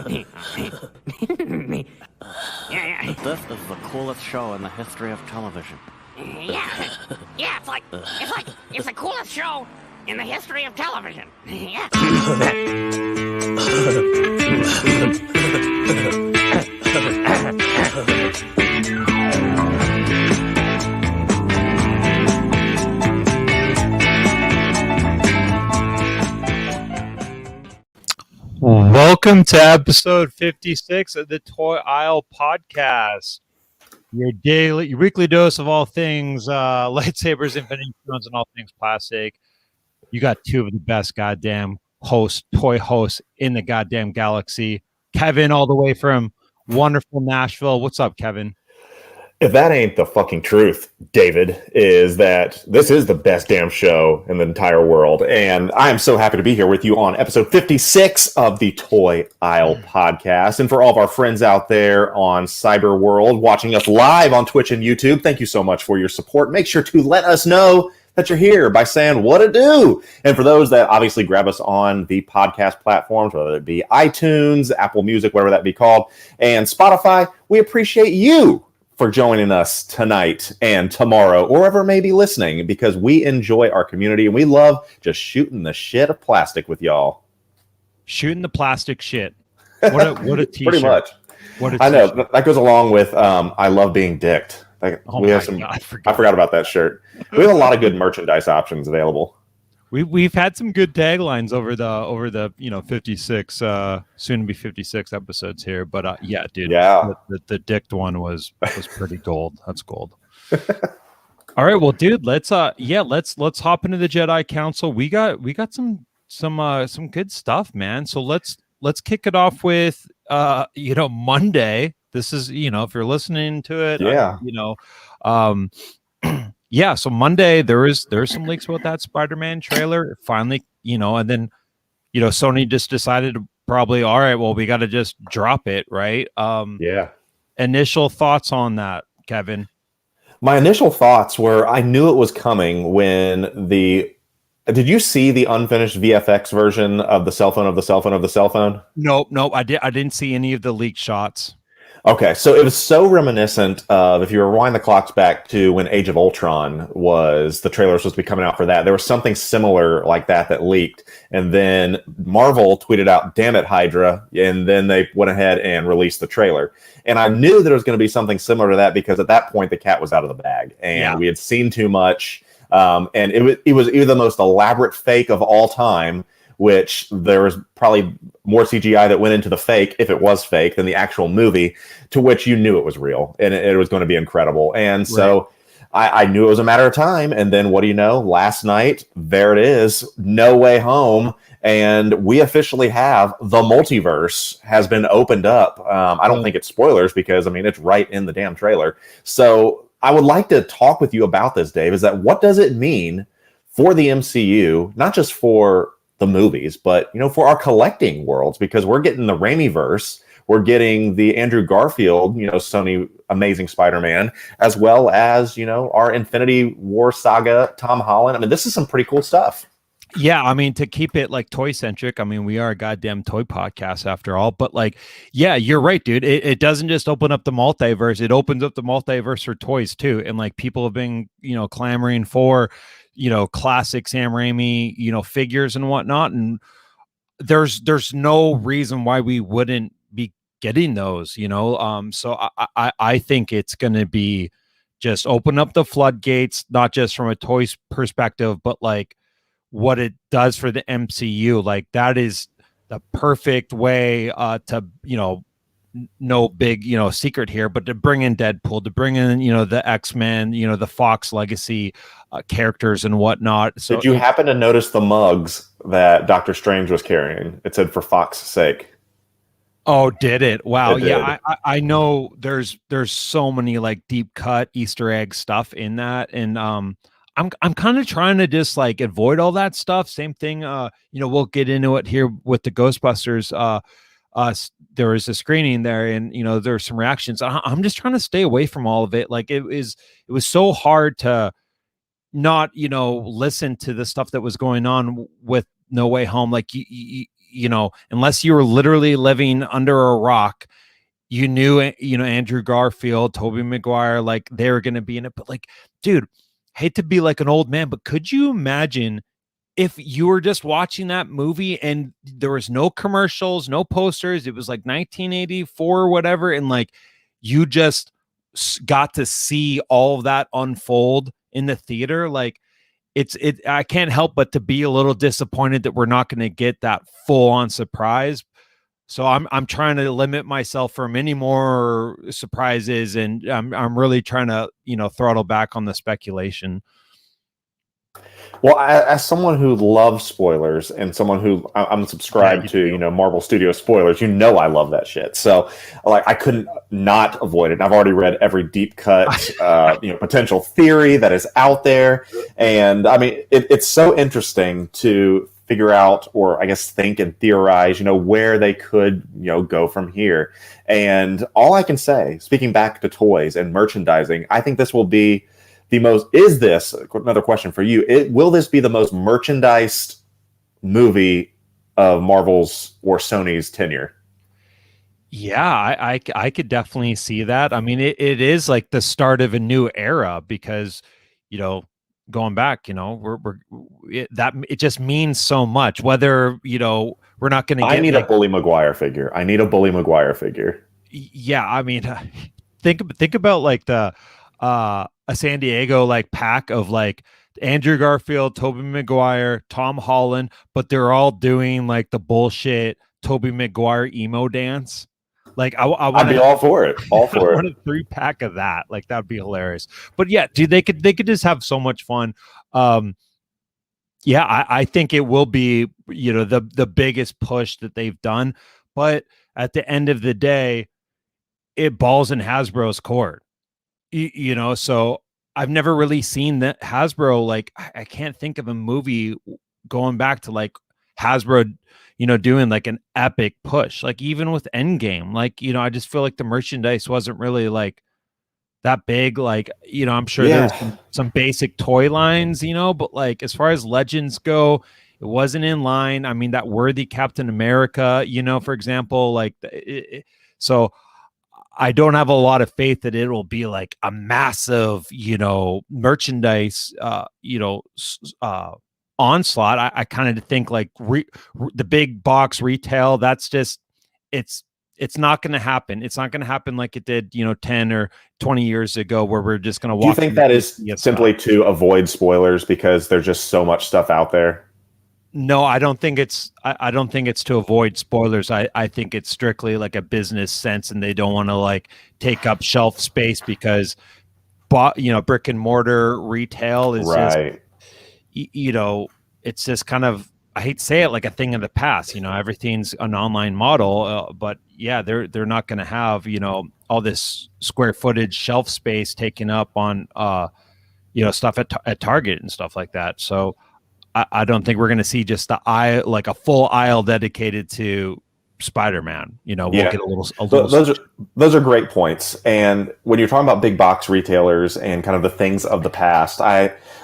Yeah. This is the coolest show in the history of television. Yeah, it's the coolest show in the history of television. Yeah. Welcome to episode 56 of the Toy Aisle Podcast. Your weekly dose of all things lightsabers, infinity stones, and all things plastic. You got two of the best goddamn toy hosts in the goddamn galaxy. Kevin, all the way from wonderful Nashville. What's up, Kevin? If that ain't the fucking truth, David, is that this is the best damn show in the entire world. And I am so happy to be here with you on episode 56 of the Toy Aisle Podcast. And for all of our friends out there on Cyber World watching us live on Twitch and YouTube, thank you so much for your support. Make sure to let us know that you're here by saying what to do. And for those that obviously grab us on the podcast platforms, whether it be iTunes, Apple Music, whatever that be called, and Spotify, we appreciate you for joining us tonight and tomorrow, or wherever may be listening, because we enjoy our community and we love just shooting the shit of plastic with y'all. Shooting the plastic shit. What a t-shirt. Pretty much. I know that goes along with I love being dicked. We have some. God, I forgot about that shirt. We have a lot of good merchandise options available. We've had some good taglines over the 56 soon to be 56 episodes here, but yeah, dude, the dicked one was pretty gold. That's gold. All right, well, dude, let's hop into the Jedi Council. We got some good stuff, man. So let's kick it off with Monday. This is if you're listening to it, yeah, so Monday there's some leaks about that Spider-Man trailer. Finally, and then Sony just decided to probably, all right, well, we got to just drop it, right? Initial thoughts on that, Kevin? My initial thoughts were I knew it was coming when did you see the unfinished VFX version of the cell phone of the cell phone of the cell phone? Nope, I didn't see any of the leaked shots. Okay, so it was so reminiscent of, if you rewind the clocks back to when Age of Ultron the trailer was supposed to be coming out for that. There was something similar like that leaked. And then Marvel tweeted out, "Damn it, Hydra." And then they went ahead and released the trailer. And I knew there was going to be something similar to that because at that point the cat was out of the bag. And we had seen too much. And it was either the most elaborate fake of all time, which there was probably more CGI that went into the fake, if it was fake, than the actual movie, to which you knew it was real and it was going to be incredible. And so I knew it was a matter of time. And then what do you know? Last night, there it is, No Way Home. And we officially have the multiverse has been opened up. I don't think it's spoilers because, it's right in the damn trailer. So I would like to talk with you about this, Dave, is that what does it mean for the MCU, not just for the movies, but for our collecting worlds, because we're getting the Raimi-verse, we're getting the Andrew Garfield, Sony Amazing Spider-Man, as well as our Infinity War saga, Tom Holland. This is some pretty cool stuff. Yeah, to keep it like toy centric, we are a goddamn toy podcast after all. But you're right, dude. It doesn't just open up the multiverse; it opens up the multiverse for toys too. And people have been clamoring for classic Sam Raimi, figures and whatnot. And there's no reason why we wouldn't be getting those, So I think it's going to be just open up the floodgates, not just from a toys perspective, but what it does for the MCU. That is the perfect way to, no big, secret here, but to bring in Deadpool, to bring in, the X-Men, the Fox legacy characters and whatnot. So did you happen to notice the mugs that Doctor Strange was carrying? It said "for Fox's sake." Oh, did it? Wow. Yeah. I know there's so many deep cut Easter egg stuff in that. And, I'm kind of trying to just avoid all that stuff. Same thing. We'll get into it here with the Ghostbusters. There was a screening there, and there's some reactions. I'm just trying to stay away from all of it. It was so hard to not listen to the stuff that was going on with No Way Home. unless you were literally living under a rock, you knew, Andrew Garfield, Tobey Maguire, like they were going to be in it. But like, dude, hate to be like an old man, but could you imagine if you were just watching that movie and there was no commercials, no posters, it was like 1984 or whatever, and like you just got to see all of that unfold in the theater? Like, I can't help but to be a little disappointed that we're not going to get that full on surprise. So I'm trying to limit myself from any more surprises, and I'm really trying to throttle back on the speculation. Well, as someone who loves spoilers and someone who I'm subscribed to, Marvel Studios spoilers, I love that shit. So, like, I couldn't not avoid it. And I've already read every deep cut, potential theory that is out there, and I mean, it's so interesting to figure out, or I guess think and theorize, where they could, go from here. And all I can say, speaking back to toys and merchandising, I think this will be another question for you, will this be the most merchandised movie of Marvel's or Sony's tenure? Yeah, I could definitely see that. I mean, it is like the start of a new era because, going back, it just means so much. Whether we're not going to get. I need a Bully Maguire figure. Yeah, I mean, think about like the a San Diego like pack of like Andrew Garfield, Tobey Maguire, Tom Holland, but they're all doing like the bullshit Tobey Maguire emo dance. Like I'd be all for it. All for I want a 3-pack of that. Like that'd be hilarious. But yeah, dude, they could just have so much fun. Yeah, I think it will be, the biggest push that they've done. But at the end of the day, it balls in Hasbro's court. So I've never really seen that Hasbro, like, I can't think of a movie going back to like Hasbro, doing like an epic push, like even with Endgame, like, I just feel like the merchandise wasn't really like that big. Like, I'm sure there's some basic toy lines, but like, as far as Legends go, it wasn't in line. I mean, that worthy Captain America, for example, like, so I don't have a lot of faith that it'll be like a massive, merchandise, onslaught. I kind of think like the big box retail, that's just, it's not going to happen. It's not going to happen like it did, 10 or 20 years ago, where we're just going to walk. Do you think that is simply to avoid spoilers because there's just so much stuff out there? No, I don't think it's to avoid spoilers. I think it's strictly like a business sense, and they don't want to like take up shelf space because brick and mortar retail is right. It's just kind of, I hate to say it, like a thing of the past. Everything's an online model, but yeah, they're not going to have all this square footage shelf space taken up on stuff at Target and stuff like that. So I don't think we're going to see just the aisle, like a full aisle dedicated to Spider-Man. We'll get a little. Those are great points. And when you're talking about big box retailers and kind of the things of the past,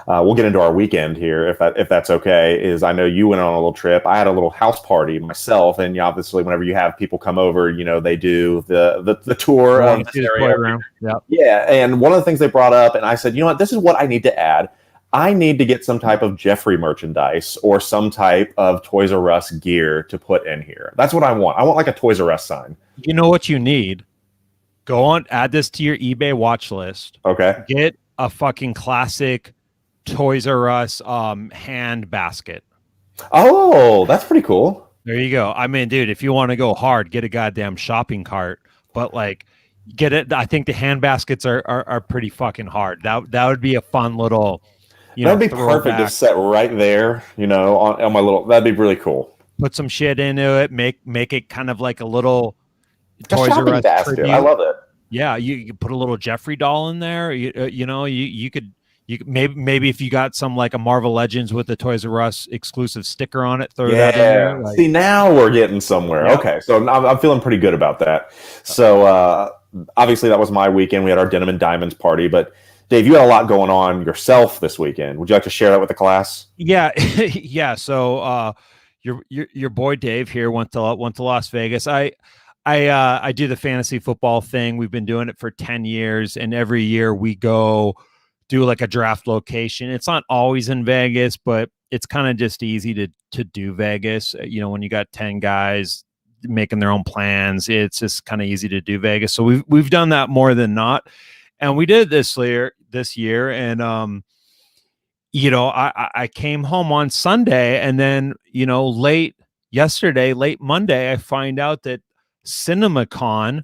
we'll get into our weekend here if that's okay. Is I know you went on a little trip. I had a little house party myself, and obviously whenever you have people come over, they do the tour of this area. Yeah, and one of the things they brought up, and I said, this is what I need to add. I need to get some type of Jeffrey merchandise or some type of Toys R Us gear to put in here. That's what I want. I want like a Toys R Us sign. You know what you need? Go on, add this to your eBay watch list. Okay. Get a fucking classic Toys R Us hand basket. Oh, that's pretty cool. There you go. I mean, dude, if you want to go hard, get a goddamn shopping cart. But like, get it. I think the hand baskets are pretty fucking hard. That would be a fun little. That'd be perfect to set right there, on my little. That'd be really cool. Put some shit into it. Make it kind of like a little Toys R Us basket. I love it. Yeah, you put a little Jeffrey doll in there. You could maybe if you got some like a Marvel Legends with a Toys R Us exclusive sticker on it, throw that in there. Like, see, now we're getting somewhere. Yeah. Okay, so I'm feeling pretty good about that. So obviously that was my weekend. We had our Denim and Diamonds party, but Dave, you had a lot going on yourself this weekend. Would you like to share that with the class? Yeah. Yeah. So your boy Dave here went to Las Vegas. I do the fantasy football thing. We've been doing it for 10 years, and every year we go do like a draft location. It's not always in Vegas, but it's kind of just easy to do Vegas. When you got 10 guys making their own plans, it's just kind of easy to do Vegas. So we've done that more than not, and we did this year, and I came home on Sunday, and then late Monday, I find out that CinemaCon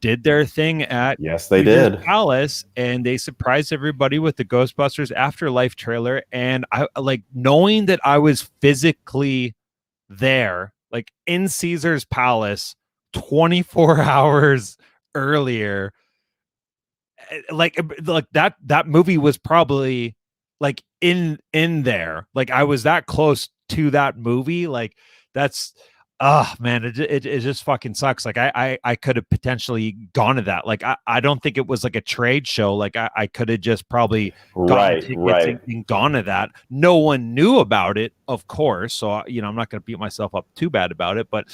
did their thing at Yes, they did. Palace, and they surprised everybody with the Ghostbusters Afterlife trailer. And I like knowing that I was physically there, like in Caesar's Palace 24 hours earlier. Like that movie was probably like in there. Like I was that close to that movie. Like that's man, it just fucking sucks. Like I could have potentially gone to that. Like I don't think it was like a trade show. Like I could have just probably gotten tickets and gone to that. No one knew about it, of course. So I'm not going to beat myself up too bad about it, but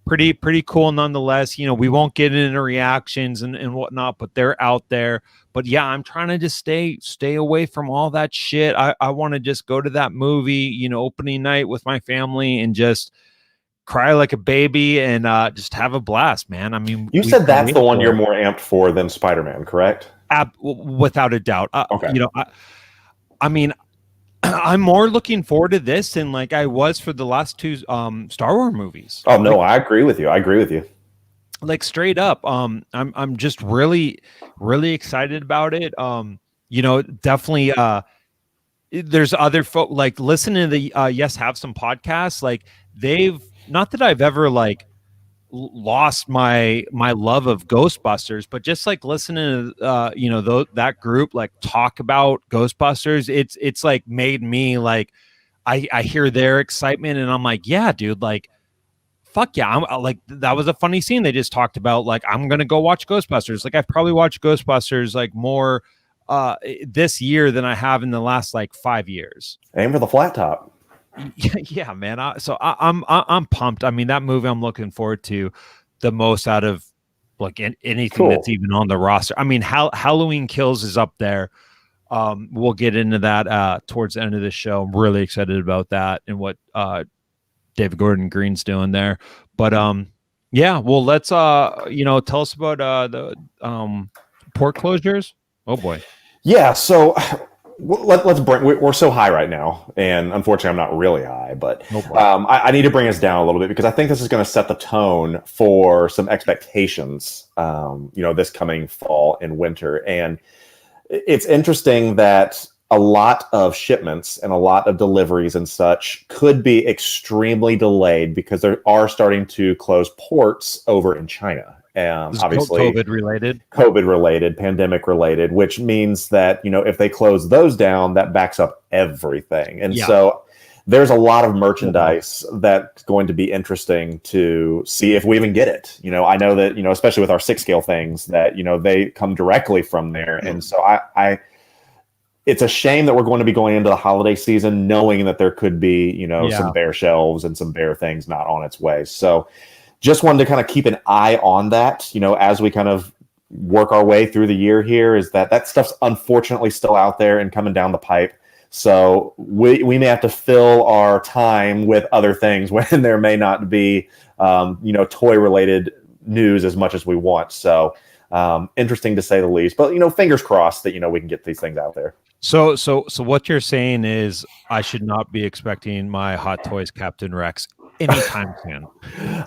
pretty cool nonetheless. We won't get into reactions and whatnot, but they're out there. But yeah, I'm trying to just stay away from all that shit. I want to just go to that movie, opening night with my family and just cry like a baby and just have a blast, man. I mean, you said that's the one you're more amped for than Spider-Man, correct? Without a doubt. Okay. I mean, I'm more looking forward to this than like I was for the last two Star Wars movies. Oh no, I agree with you. Like straight up. I'm just really, really excited about it. Definitely there's other folk like listening to the Yes Have Some podcasts, like they've not that I've ever like lost my love of Ghostbusters, but just like listening to that group like talk about Ghostbusters, it's like made me like I hear their excitement and I'm like, yeah, dude, like fuck yeah. I'm like, that was a funny scene they just talked about. Like, I'm gonna go watch Ghostbusters. Like, I've probably watched Ghostbusters like more this year than I have in the last like 5 years. Aim for the flat top. Yeah, man. I'm pumped. I mean, that movie I'm looking forward to the most out of like anything that's even on the roster. I mean, Halloween Kills is up there. We'll get into that towards the end of the show. I'm really excited about that and what David Gordon Green's doing there. But yeah, well, let's tell us about the port closures. Oh boy. Yeah, so let's bring. We're so high right now, and unfortunately, I'm not really high, but I need to bring us down a little bit because I think this is going to set the tone for some expectations. This coming fall and winter, and it's interesting that a lot of shipments and a lot of deliveries and such could be extremely delayed because they are starting to close ports over in China. Obviously COVID related, pandemic related, which means that, if they close those down, that backs up everything. And so there's a lot of merchandise that's going to be interesting to see if we even get it. I know that, especially with our 6-scale things that, they come directly from there. And so it's a shame that we're going to be going into the holiday season knowing that there could be, some bare shelves and some bare things not on its way. So just wanted to kind of keep an eye on that, as we kind of work our way through the year here, is that stuff's unfortunately still out there and coming down the pipe. So we may have to fill our time with other things when there may not be, toy related news as much as we want. So interesting to say the least, but, fingers crossed that, we can get these things out there. So what you're saying is I should not be expecting my Hot Toys Captain Rex anytime soon.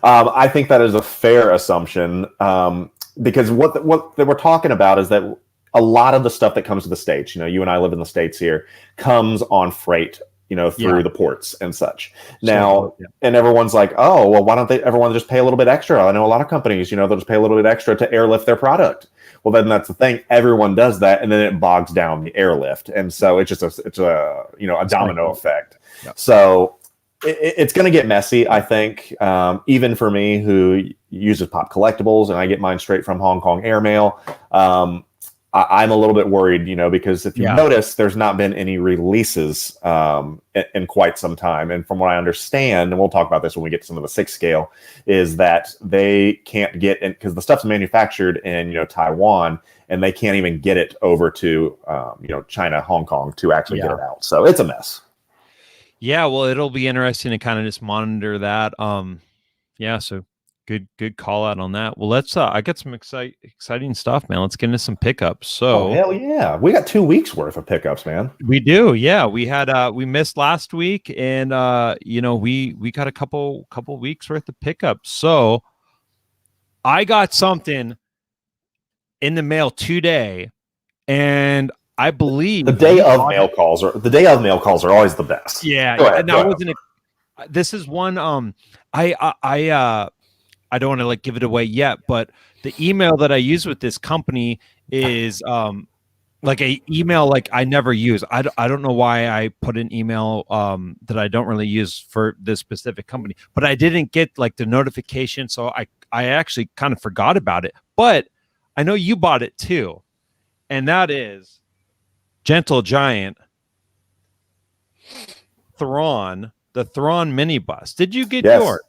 I think that is a fair assumption because what we're talking about is that a lot of the stuff that comes to the States, you and I live in the States here, comes on freight, through the ports and such. Now, and everyone's like, oh, well, why don't everyone just pay a little bit extra? I know a lot of companies, they'll just pay a little bit extra to airlift their product. Well, then that's the thing. Everyone does that, and then it bogs down the airlift, and so it's just a domino effect. Yep. So it's going to get messy, I think. Even for me, who uses Pop Collectibles, and I get mine straight from Hong Kong airmail. I'm a little bit worried, because if you Yeah. notice, there's not been any releases in quite some time. And from what I understand, and we'll talk about this when we get to some of the 6 scale, is that they can't get in because the stuff's manufactured in Taiwan, and they can't even get it over to China, Hong Kong to actually get it out. So it's a mess. Yeah, well, it'll be interesting to kind of just monitor that. Yeah, so good call out on that. Well, let's I got some exciting stuff, man. Let's get into some pickups. So hell yeah. We got 2 weeks worth of pickups, man. we do. Yeah, we had we missed last week, and we got a couple weeks worth of pickups. So I got something in the mail today, and I believe the day of mail calls are always the best. Yeah, this is one. I don't want to give it away yet, but the email that I use with this company is like a email I never use. I don't know why I put an email that I don't really use for this specific company, but I didn't get the notification, so I actually kind of forgot about it. But I know you bought it too, and that is Gentle Giant Thrawn, the Thrawn minibus. Did you get yours?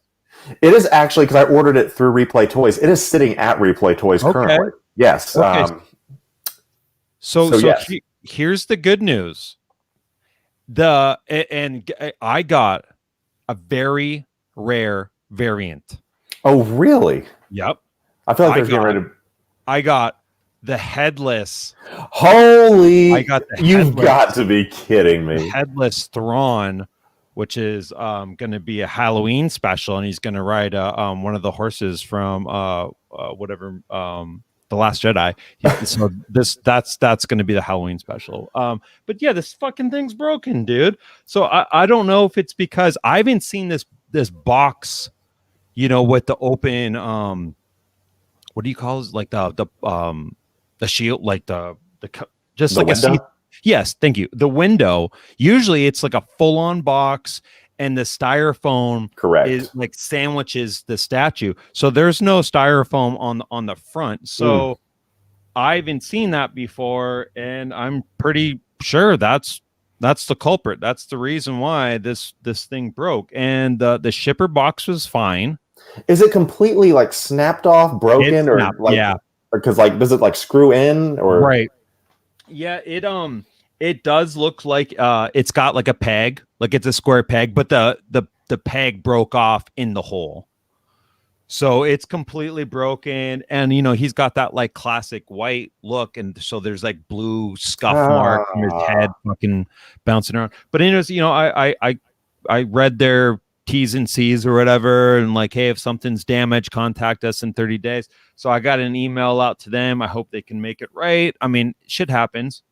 It is actually, because I ordered it through Replay Toys. It is sitting at Replay Toys currently. Yes. Okay. Yes. Here's the good news. I got a very rare variant. Oh, really? Yep. I feel like there's getting ready to... I got the headless. Holy! I got the You've got to be kidding me. Headless Thrawn, which is going to be a Halloween special, and he's going to ride one of the horses from The Last Jedi. So that's going to be the Halloween special. But yeah, this fucking thing's broken, dude. So I don't know if it's because I haven't seen this box, with the open what do you call it? The shield, just the like window? a seat. Yes, thank you. The window. Usually it's like a full-on box, and the styrofoam is sandwiches the statue. So there's no styrofoam on the front. So I haven't seen that before, and I'm pretty sure that's the culprit. That's the reason why this thing broke. And the shipper box was fine. Is it completely snapped off, broken, because does it screw in or right? Yeah, it does look like it's got a peg, it's a square peg, but the peg broke off in the hole. So it's completely broken, and he's got that classic white look, and so there's blue scuff mark on his head fucking bouncing around. But anyways, I read their T's and C's or whatever, and hey, if something's damaged, contact us in 30 days. So I got an email out to them. I hope they can make it right. I mean, shit happens.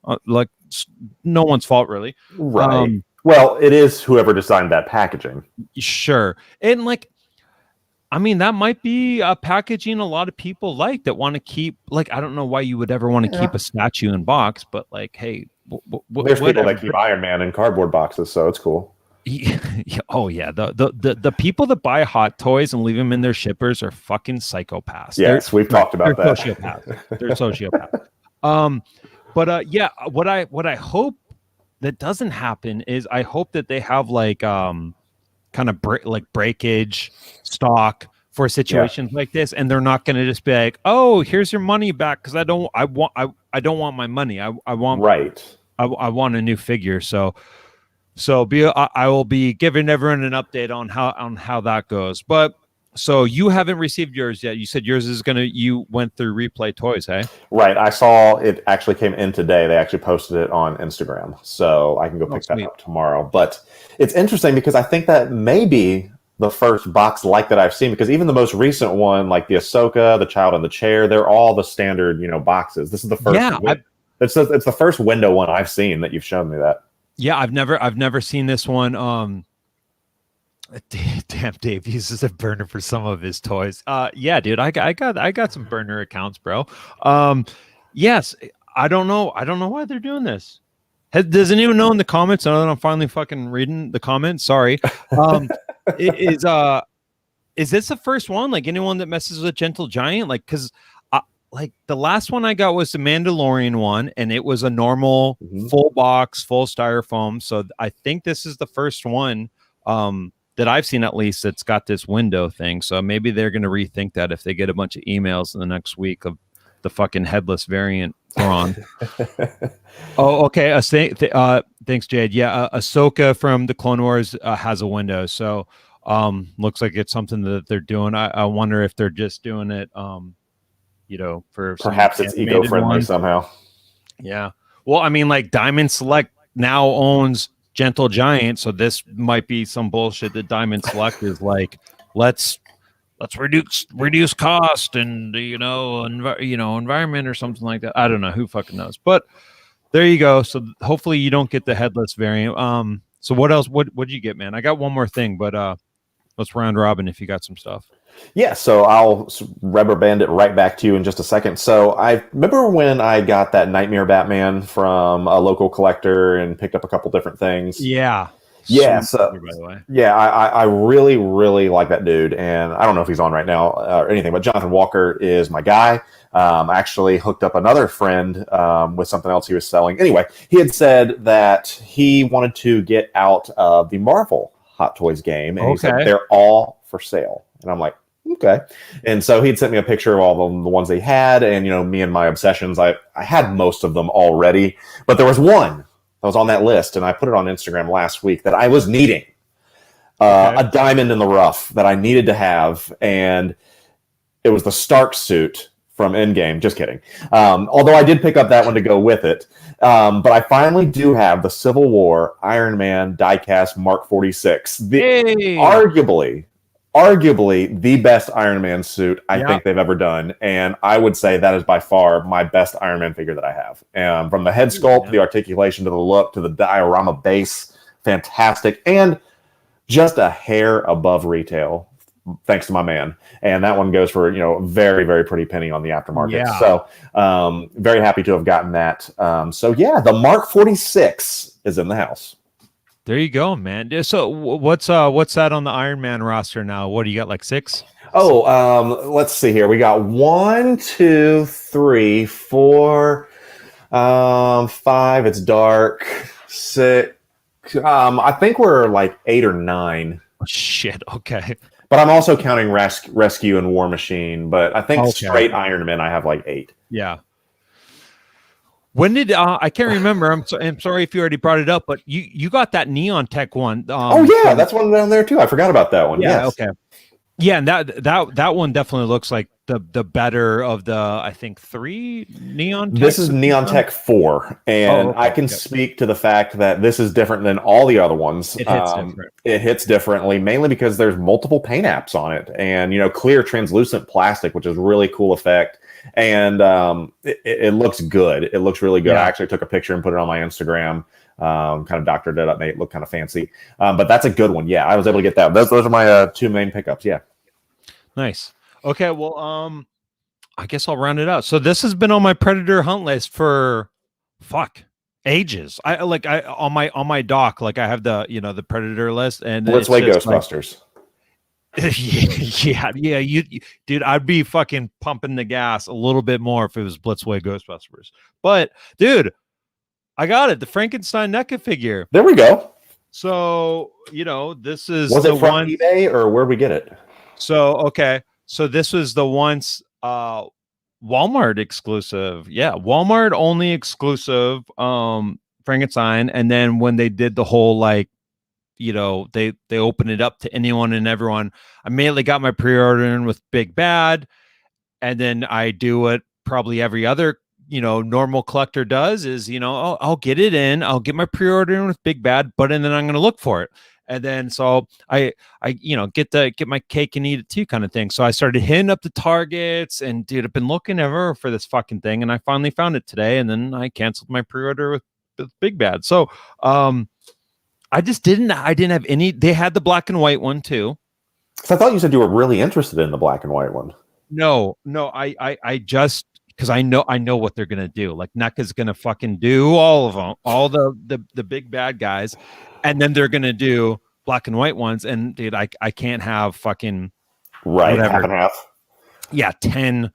No one's fault, really. Right. Well, it is whoever designed that packaging. Sure. And that might be a packaging a lot of people that want to keep. I don't know why you would ever want to keep a statue in box, but hey, there's people that keep Iron Man in cardboard boxes, so it's cool. Oh yeah, the people that buy Hot Toys and leave them in their shippers are fucking psychopaths. Yes, we've talked about that. They're sociopaths. But yeah, what I hope that doesn't happen is I hope that they have kind of breakage stock for situations like this, and they're not going to just be oh, here's your money back, because I don't want my money. I want a new figure. So I will be giving everyone an update on how that goes. But so you haven't received yours yet. You said yours is you went through Replay Toys, hey? Right. I saw it actually came in today. They actually posted it on Instagram, so I can go pick that up tomorrow. But it's interesting because I think that may be the first box that I've seen, because even the most recent one, the Ahsoka, the Child in the Chair, they're all the standard, boxes. This is the first. Yeah, it's the first window one I've seen that you've shown me that. Yeah, I've never seen this one. Damn, Dave uses a burner for some of his toys. Yeah, dude, I got some burner accounts, bro. Yes, I don't know why they're doing this. Does anyone know in the comments? I know that I'm finally fucking reading the comments. Sorry. Is this the first one? Anyone that messes with Gentle Giant? Because like the last one I got was the Mandalorian one, and it was a normal Mhm. full box, full styrofoam. So I think this is the first one that I've seen, at least, that's got this window thing. So maybe they're going to rethink that if they get a bunch of emails in the next week of the fucking headless variant Thrawn. Oh, okay. Thanks, Jade. Yeah, Ahsoka from the Clone Wars has a window, so looks like it's something that they're doing. I wonder if they're just doing it, for some Perhaps it's animated eco-friendly ones. somehow. Yeah. Well, I mean, like Diamond Select now owns Gentle Giant, so this might be some bullshit that Diamond Select is like, let's reduce cost and environment or something like that. I don't know, who fucking knows, but there you go. So hopefully you don't get the headless variant. So what else? What did you get, man? I got one more thing, but let's round robin if you got some stuff. Yeah, so I'll rubber band it right back to you in just a second. So I remember when I got that Nightmare Batman from a local collector and picked up a couple different things. Yeah. Yeah, Sweet so figure, by the way. yeah, I really, really like that dude, and I don't know if he's on right now or anything, but Jonathan Walker is my guy. I actually hooked up another friend with something else he was selling. Anyway, he had said that he wanted to get out of the Marvel Hot Toys game, and he said they're all for sale, and I'm like, okay. And so he'd sent me a picture of all the ones they had, and me and my obsessions, I had most of them already, but there was one that was on that list, and I put it on Instagram last week that I was needing. A diamond in the rough that I needed to have, and it was the Stark suit from Endgame. Just kidding. Although I did pick up that one to go with it. But I finally do have the Civil War Iron Man diecast Mark 46. Arguably the best Iron Man suit I think they've ever done. And I would say that is by far my best Iron Man figure that I have. From the head sculpt, the articulation, to the look, to the diorama base, fantastic. And just a hair above retail, thanks to my man. And that one goes for, very, very pretty penny on the aftermarket. Yeah. So very happy to have gotten that. So yeah, the Mark 46 is in the house. There you go, man. So what's that on the Iron Man roster now? What do you got, like 6? Oh, let's see here. We got 1, 2, 3, 4, 5. It's dark. 6. I think we're like 8 or 9. Oh, shit. Okay. But I'm also counting Rescue and War Machine. But I think straight Iron Man, I have like 8. Yeah. When did I can't remember? I'm sorry if you already brought it up, but you got that Neon Tech one. That's one down there too. I forgot about that one. Yeah. Yes. Okay. Yeah, and that one definitely looks like the better of the, I think, 3 Neon Tech. This is Neon Tech 4, and I can speak to the fact that this is different than all the other ones. It hits different. It hits differently, mainly because there's multiple paint apps on it, and clear translucent plastic, which is really cool effect. And it looks good. It looks really good. Yeah. I actually took a picture and put it on my Instagram. Kind of doctored it up, made it look kind of fancy. But that's a good one. Yeah, I was able to get that. Those are my 2 main pickups. Yeah. Nice. Okay, well, I guess I'll round it out. So this has been on my Predator hunt list for ages. I on my dock, like I have the the Predator list, and Blitzway Ghostbusters. Yeah, you dude, I'd be fucking pumping the gas a little bit more if it was Blitzway Ghostbusters. But dude, I got it, the Frankenstein NECA figure. There we go. So this is was it from eBay or where'd we get it? So this was the once Walmart exclusive. Yeah, Walmart only exclusive Frankenstein, and then when they did the whole they open it up to anyone and everyone, I immediately got my pre-order in with Big Bad, and then I do what probably every other normal collector does is I'll get it in, I'll get my pre-order in with Big Bad, but and then I'm going to look for it, and then so I get my cake and eat it too, kind of thing. So I started hitting up the Targets, and dude, I've been looking ever for this fucking thing, and I finally found it today, and then I canceled my pre-order with Big Bad. So I didn't have any. They had the black and white one too. So I thought you said you were really interested in the black and white one. No, I just, because I know what they're gonna do. Like NECA's gonna fucking do all of them, all the big bad guys, and then they're gonna do black and white ones. And dude, I can't have fucking half and half. Yeah, 10,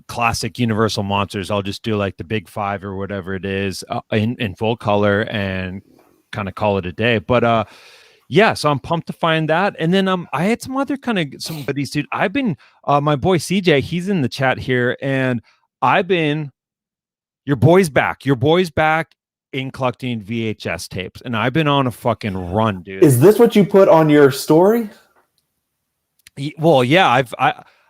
classic Universal monsters. I'll just do like the big 5 or whatever it is in full color and kind of call it a day. But yeah, so I'm pumped to find that. And then I had some other kind of somebody's dude. I've been my boy CJ, he's in the chat here, and I've been your boy's back in collecting VHS tapes, and I've been on a fucking run, dude. Is this what you put on your story? Well, yeah,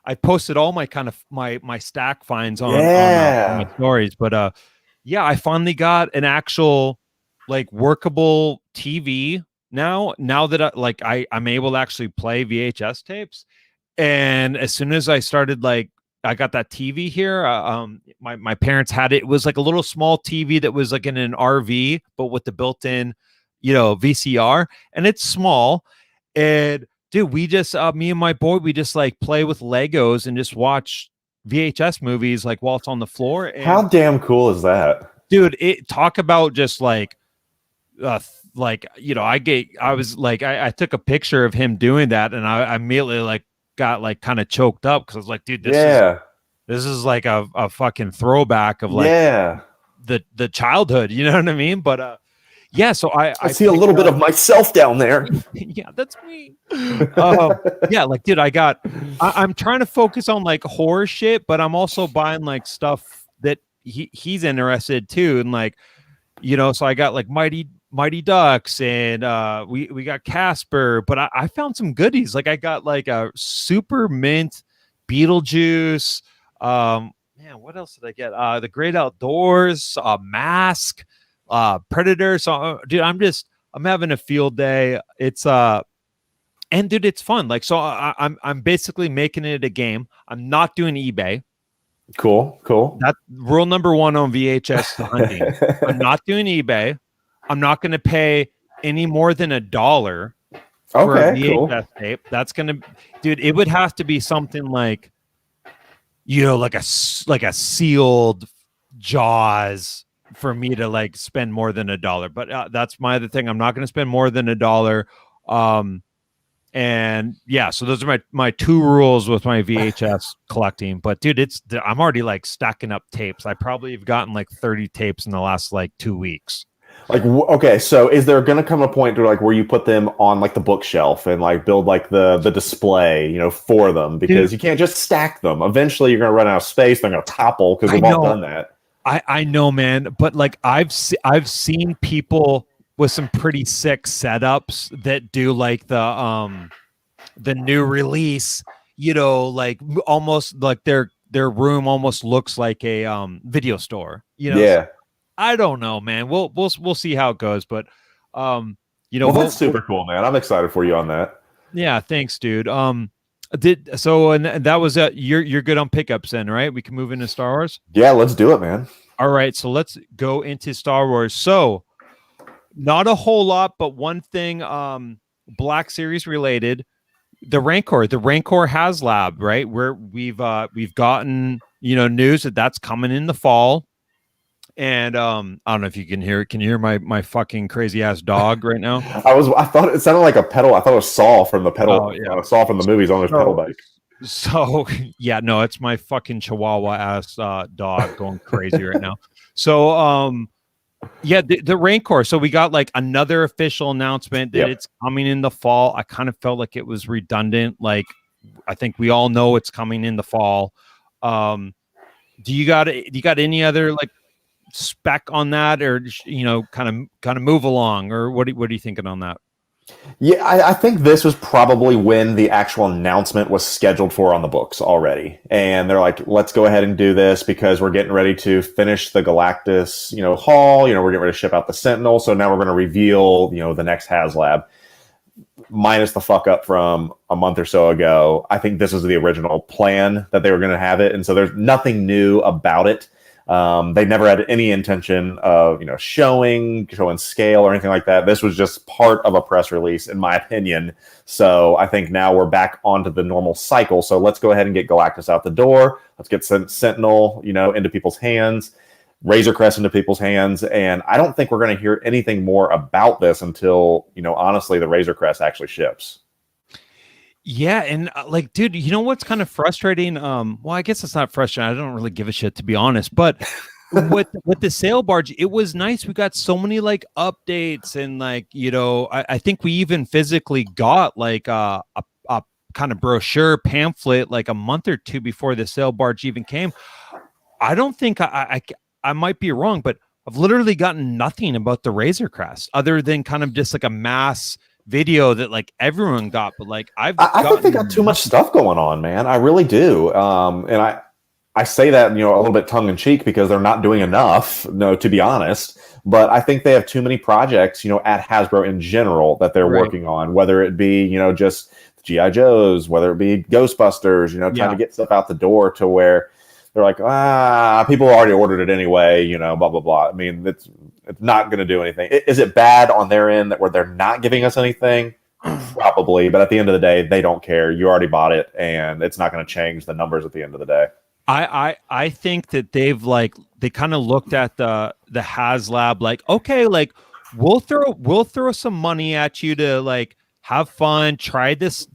I posted all my kind of my stack finds on my stories, but yeah, I finally got an actual like workable TV now that I'm able to actually play VHS tapes. And as soon as I started, like, I got that TV here, my parents had it. It was like a little small TV that was like in an RV, but with the built-in, VCR, and it's small. And dude, we just me and my boy, we just like play with Legos and just watch VHS movies like while it's on the floor. And, how damn cool is that, dude? Talk about just like I took a picture of him doing that, and I immediately like got like kind of choked up because I was like, dude, this is like a fucking throwback of like the childhood, you know what I mean? But yeah, so I see a little bit of myself down there. Yeah, that's me. Yeah, like, dude, I'm trying to focus on like horror shit, but I'm also buying like stuff that he's interested too, and like, so I got like Mighty Ducks, and we got Casper, but I found some goodies. Like I got like a Super Mint Beetlejuice. Man, what else did I get? The Great Outdoors, Mask, Predator. So dude, I'm having a field day. It's and dude, it's fun. Like, so I'm basically making it a game. I'm not doing eBay. Cool. That's rule number 1 on VHS hunting. I'm not doing eBay. I'm not going to pay any more than $1 for a VHS tape. That's going to, dude, it would have to be something like, like a sealed Jaws for me to like spend more than $1. But that's my other thing. I'm not going to spend more than $1. And yeah, so those are my 2 rules with my VHS collecting. But dude, I'm already like stacking up tapes. I probably have gotten like 30 tapes in the last like 2 weeks. Like, okay, so is there going to come a point to like where you put them on like the bookshelf and like build like the display, for them, because you can't just stack them. Eventually, you're going to run out of space. They're going to topple because we've all done that. I know, man, but like I've seen people with some pretty sick setups that do like the new release, like almost like their room almost looks like a video store, Yeah. I don't know, man. We'll see how it goes, but that's super cool, man. I'm excited for you on that. Yeah, thanks, dude. And that was you're good on pickups then, right? We can move into Star Wars. Yeah, let's do it, man. All right, so let's go into Star Wars. So, not a whole lot, but one thing, Black Series related, the Rancor Haslab, right? Where we've gotten news that that's coming in the fall. And I don't know if you can hear it. Can you hear my fucking crazy ass dog right now? I thought it sounded like a pedal. I thought it was Saw from the pedal. Oh, yeah. Saw from the movies on his pedal bike. So yeah, no, it's my fucking Chihuahua ass dog going crazy right now. So yeah, the Rancor. So we got like another official announcement that it's coming in the fall. I kind of felt like it was redundant. Like, I think we all know it's coming in the fall. Do you got any other like spec on that, or kind of move along, or what are you thinking on that? Yeah, I think this was probably when the actual announcement was scheduled for on the books already, and they're like, let's go ahead and do this because we're getting ready to finish the Galactus haul. We're getting ready to ship out the Sentinel, so now we're going to reveal the next Haslab. Minus the fuck up from a month or so ago, I think this was the original plan that they were going to have it, and so there's nothing new about it. They never had any intention of, showing scale or anything like that. This was just part of a press release, in my opinion. So I think now we're back onto the normal cycle. So let's go ahead and get Galactus out the door. Let's get Sentinel, into people's hands, Razor Crest into people's hands. And I don't think we're going to hear anything more about this until, honestly, the Razor Crest actually ships. Yeah, and like, dude, you know what's kind of frustrating? Well, I guess it's not frustrating. I don't really give a shit, to be honest. But with the sail barge, it was nice. We got so many like updates, and like, I think we even physically got like a kind of brochure pamphlet like a month or two before the sail barge even came. I don't think I might be wrong, but I've literally gotten nothing about the Razor Crest other than kind of just like a mass video that like everyone got, but like I think they got too much stuff going on, man. I really do. And I say that, a little bit tongue in cheek because they're not doing enough, no, to be honest. But I think they have too many projects, at Hasbro in general that they're working on, whether it be, just G.I. Joes, whether it be Ghostbusters, trying to get stuff out the door to where they're like, people already ordered it anyway, blah, blah, blah. I mean, it's not going to do anything. Is it bad on their end that where they're not giving us anything? Probably. But at the end of the day, they don't care. You already bought it, and it's not going to change the numbers at the end of the day. I think that they kind of looked at the Haslab like, okay, like we'll throw some money at you to like have fun, try this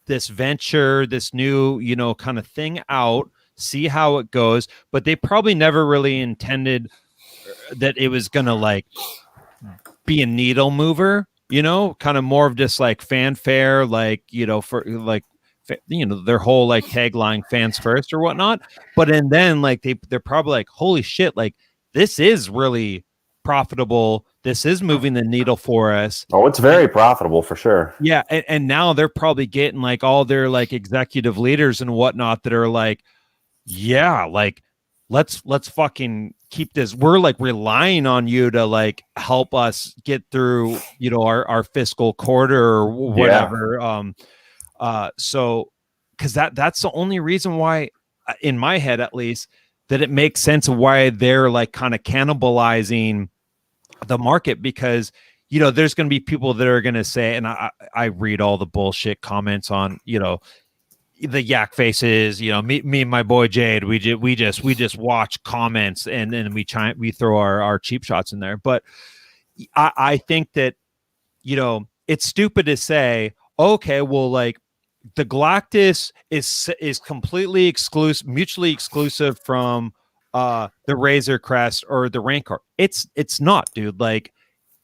venture, this new, kind of thing out, see how it goes. But they probably never really intended that it was gonna like be a needle mover, kind of more of just like fanfare, like, for like, their whole like tagline, fans first or whatnot. But and then like they're probably like, holy shit, like this is really profitable. This is moving the needle for us. Oh, it's very profitable for sure. Yeah. And now they're probably getting like all their like executive leaders and whatnot that are like, yeah, like let's fucking keep this. We're like relying on you to like help us get through, our fiscal quarter or whatever. So because that's the only reason why, in my head at least, that it makes sense of why they're like kind of cannibalizing the market, because there's going to be people that are going to say, and I read all the bullshit comments on the yak faces, me and my boy Jade, we just watch comments and then we throw our cheap shots in there. But I think that it's stupid to say, okay, well, like the Galactus is completely exclusive, mutually exclusive from the Razor Crest or the Rancor. It's not, dude. Like,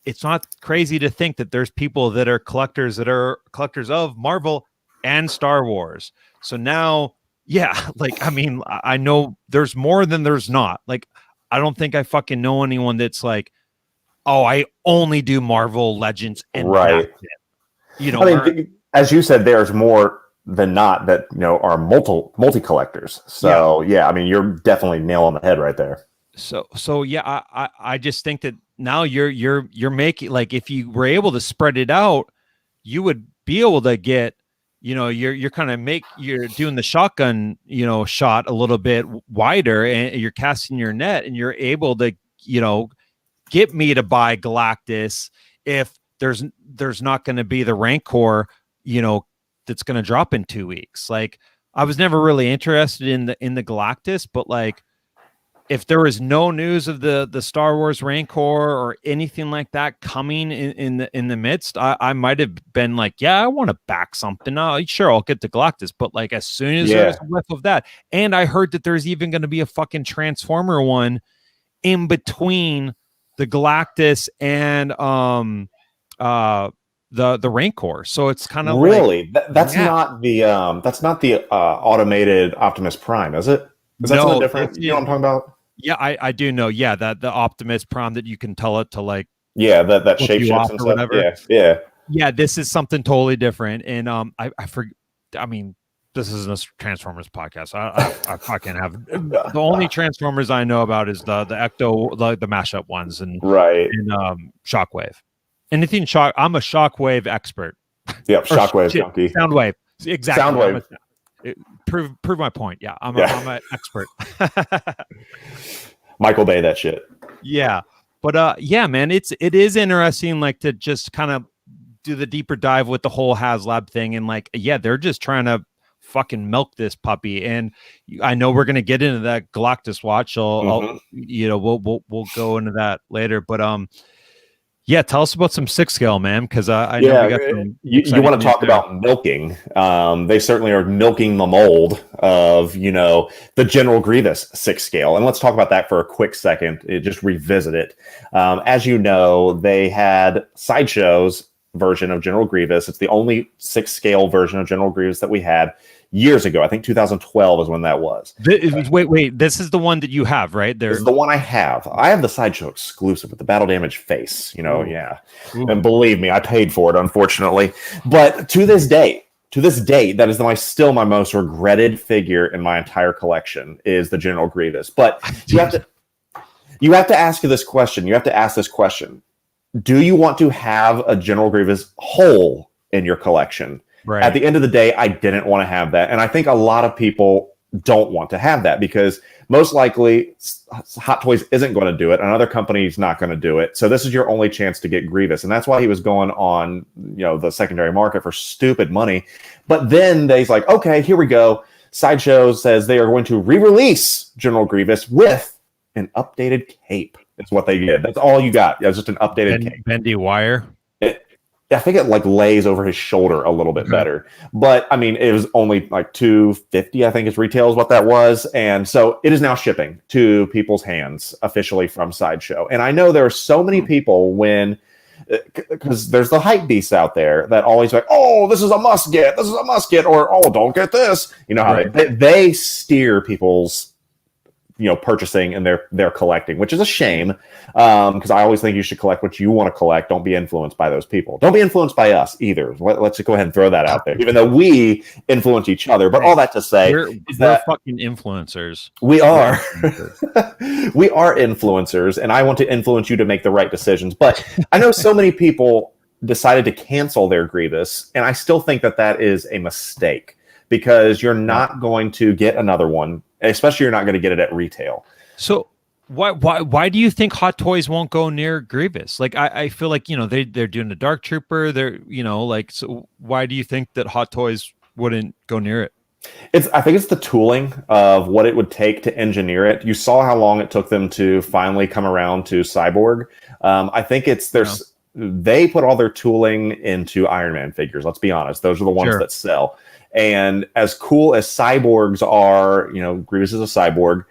it's not crazy to think that there's people that are collectors of Marvel and Star Wars. So now, yeah, like, I mean, I know there's more than there's not. Like, I don't think I fucking know anyone that's like, oh, I only do Marvel Legends and right. I mean, as you said, there's more than not that are multi collectors. So yeah, I mean, you're definitely nailing the head right there. So yeah, I just think that now you're making, like, if you were able to spread it out, you would be able to get, you're kind of you're doing the shotgun, shot a little bit wider, and you're casting your net, and you're able to, get me to buy Galactus if there's not going to be the Rancor, that's going to drop in 2 weeks. Like, I was never really interested in the Galactus, but like, if there was no news of the Star Wars Rancor or anything like that coming in the midst, I might have been like, yeah, I want to back something. Sure, I'll get the Galactus. But like, as soon as there's a whiff of that, and I heard that there's even going to be a fucking Transformer one in between the Galactus and the Rancor. So it's kind of really like, that's not the automated Optimus Prime, is it? Is that something different? You know what I'm talking about? Yeah, I do know. Yeah, that the Optimus Prime that you can tell it to like. Yeah, that shapeshifts and stuff. Yeah. Yeah, this is something totally different. And I forget. I mean, this isn't a Transformers podcast. I fucking have the only Transformers I know about is the Ecto, the mashup ones, and Shockwave. Anything shock? I'm a Shockwave expert. Yep, Shockwave junkie. Soundwave, exactly. Soundwave. Prove my point. Yeah, I'm an expert. Michael Bay, that shit. Yeah, but yeah, man, it is interesting, like, to just kind of do the deeper dive with the whole Haslab thing, and like, yeah, they're just trying to fucking milk this puppy. And I know we're gonna get into that Galactus watch. We'll go into that later, but Yeah, tell us about some 6 scale, man, because I know we got some. You want to talk about milking. They certainly are milking the mold of, the General Grievous 6 scale. And let's talk about that for a quick second. Just revisit it. As you know, they had Sideshow's version of General Grievous. It's the only 6 scale version of General Grievous that we had years ago. I think 2012 is when that was. Wait. This is the one that you have, right? This is the one I have. I have the Sideshow exclusive with the battle damage face. Yeah. Ooh. And believe me, I paid for it, unfortunately. But to this day, that is still my most regretted figure in my entire collection is the General Grievous. But you have to ask this question. You have to ask this question. Do you want to have a General Grievous whole in your collection? Right. At the end of the day, I didn't want to have that. And I think a lot of people don't want to have that because most likely Hot Toys isn't going to do it. Another company's not going to do it. So this is your only chance to get Grievous. And that's why he was going on, the secondary market for stupid money. But then they's like, okay, here we go. Sideshow says they are going to re-release General Grievous with an updated cape. Is what they did. That's all you got. It's just an updated cape. Bendy wire. I think it lays over his shoulder a little bit better, but I mean, it was only $250. I think his retail is what that was. And so it is now shipping to people's hands officially from Sideshow. And I know there are so many people because there's the hype beasts out there that always like, oh, this is a must get, or, oh, don't get this. You know how they steer people's purchasing and they're collecting, which is a shame because I always think you should collect what you want to collect. Don't be influenced by those people. Don't be influenced by us either. Let's just go ahead and throw that out there, even though we influence each other. But all that to say, we're fucking influencers. We are. We are influencers, and I want to influence you to make the right decisions. But I know so many people decided to cancel their Grievous, and I still think that is a mistake because you're not going to get another one. Especially, you're not going to get it at retail. So, why do you think Hot Toys won't go near Grievous? I feel like they're doing the Dark Trooper. So why do you think that Hot Toys wouldn't go near it? I think it's the tooling of what it would take to engineer it. You saw how long it took them to finally come around to Cyborg. I think they put all their tooling into Iron Man figures. Let's be honest; those are the ones that sell. And as cool as cyborgs are, Grievous is a cyborg,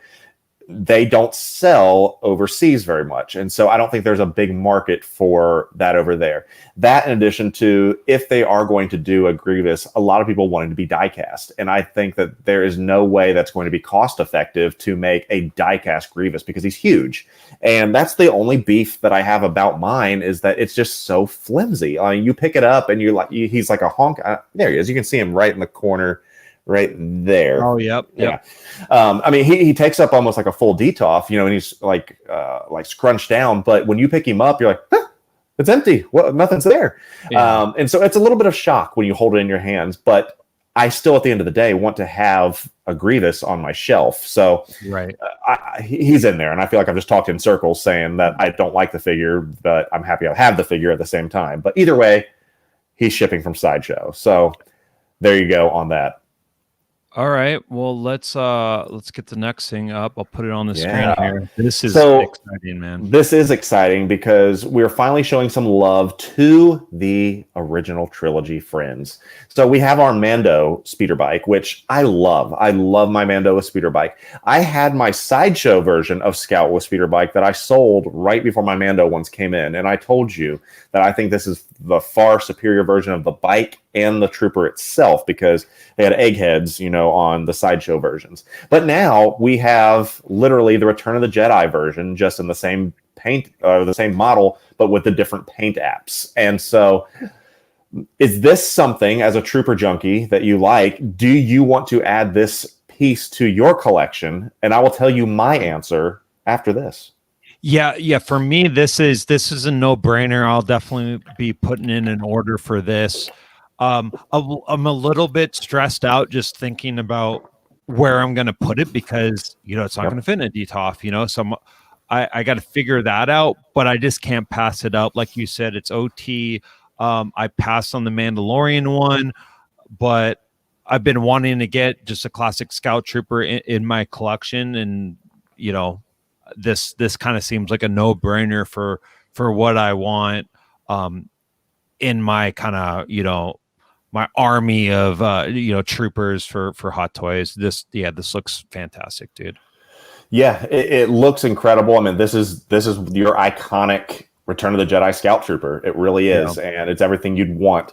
they don't sell overseas very much. And so I don't think there's a big market for that over there. That in addition to, if they are going to do a Grievous, a lot of people want it to be die-cast. And I think that there is no way that's going to be cost-effective to make a die-cast Grievous because he's huge. And that's the only beef that I have about mine is that it's just so flimsy. You pick it up and he's like a honk. There he is. You can see him right in the corner right there. Oh, yep. I mean, he takes up almost like a full DTOF, and he's like scrunched down. But when you pick him up, you're like, huh, it's empty. Well, nothing's there. Yeah. And so it's a little bit of shock when you hold it in your hands. But I still, at the end of the day, want to have a Grievous on my shelf. So he's in there. And I feel like I've just talked in circles saying that I don't like the figure, but I'm happy I have the figure at the same time. But either way, he's shipping from Sideshow. So there you go on that. All right. Well, let's get the next thing up. I'll put it on the screen here. This is exciting, man. This is exciting because we're finally showing some love to the original trilogy friends. So we have our Mando speeder bike, which I love. I love my Mando with speeder bike. I had my Sideshow version of Scout with speeder bike that I sold right before my Mando ones came in. And I told you that I think this is the far superior version of the bike and the Trooper itself because they had eggheads, on the Sideshow versions. But now we have literally the Return of the Jedi version, just in the same paint, the same model, but with the different paint apps. And so is this something as a Trooper junkie that you like? Do you want to add this piece to your collection? And I will tell you my answer after this. Yeah. For me, this is a no-brainer. I'll definitely be putting in an order for this. I'm a little bit stressed out just thinking about where I'm going to put it because, it's not going to fit in a DTOF, so I got to figure that out, but I just can't pass it up. Like you said, it's OT. I passed on the Mandalorian one, but I've been wanting to get just a classic Scout Trooper in my collection. And, this kind of seems like a no-brainer for for what I want in my kind of, my army of troopers for hot toys. This looks fantastic, dude. Yeah, it looks incredible. I mean, this is your iconic Return of the Jedi Scout Trooper. It really is, and it's everything you'd want.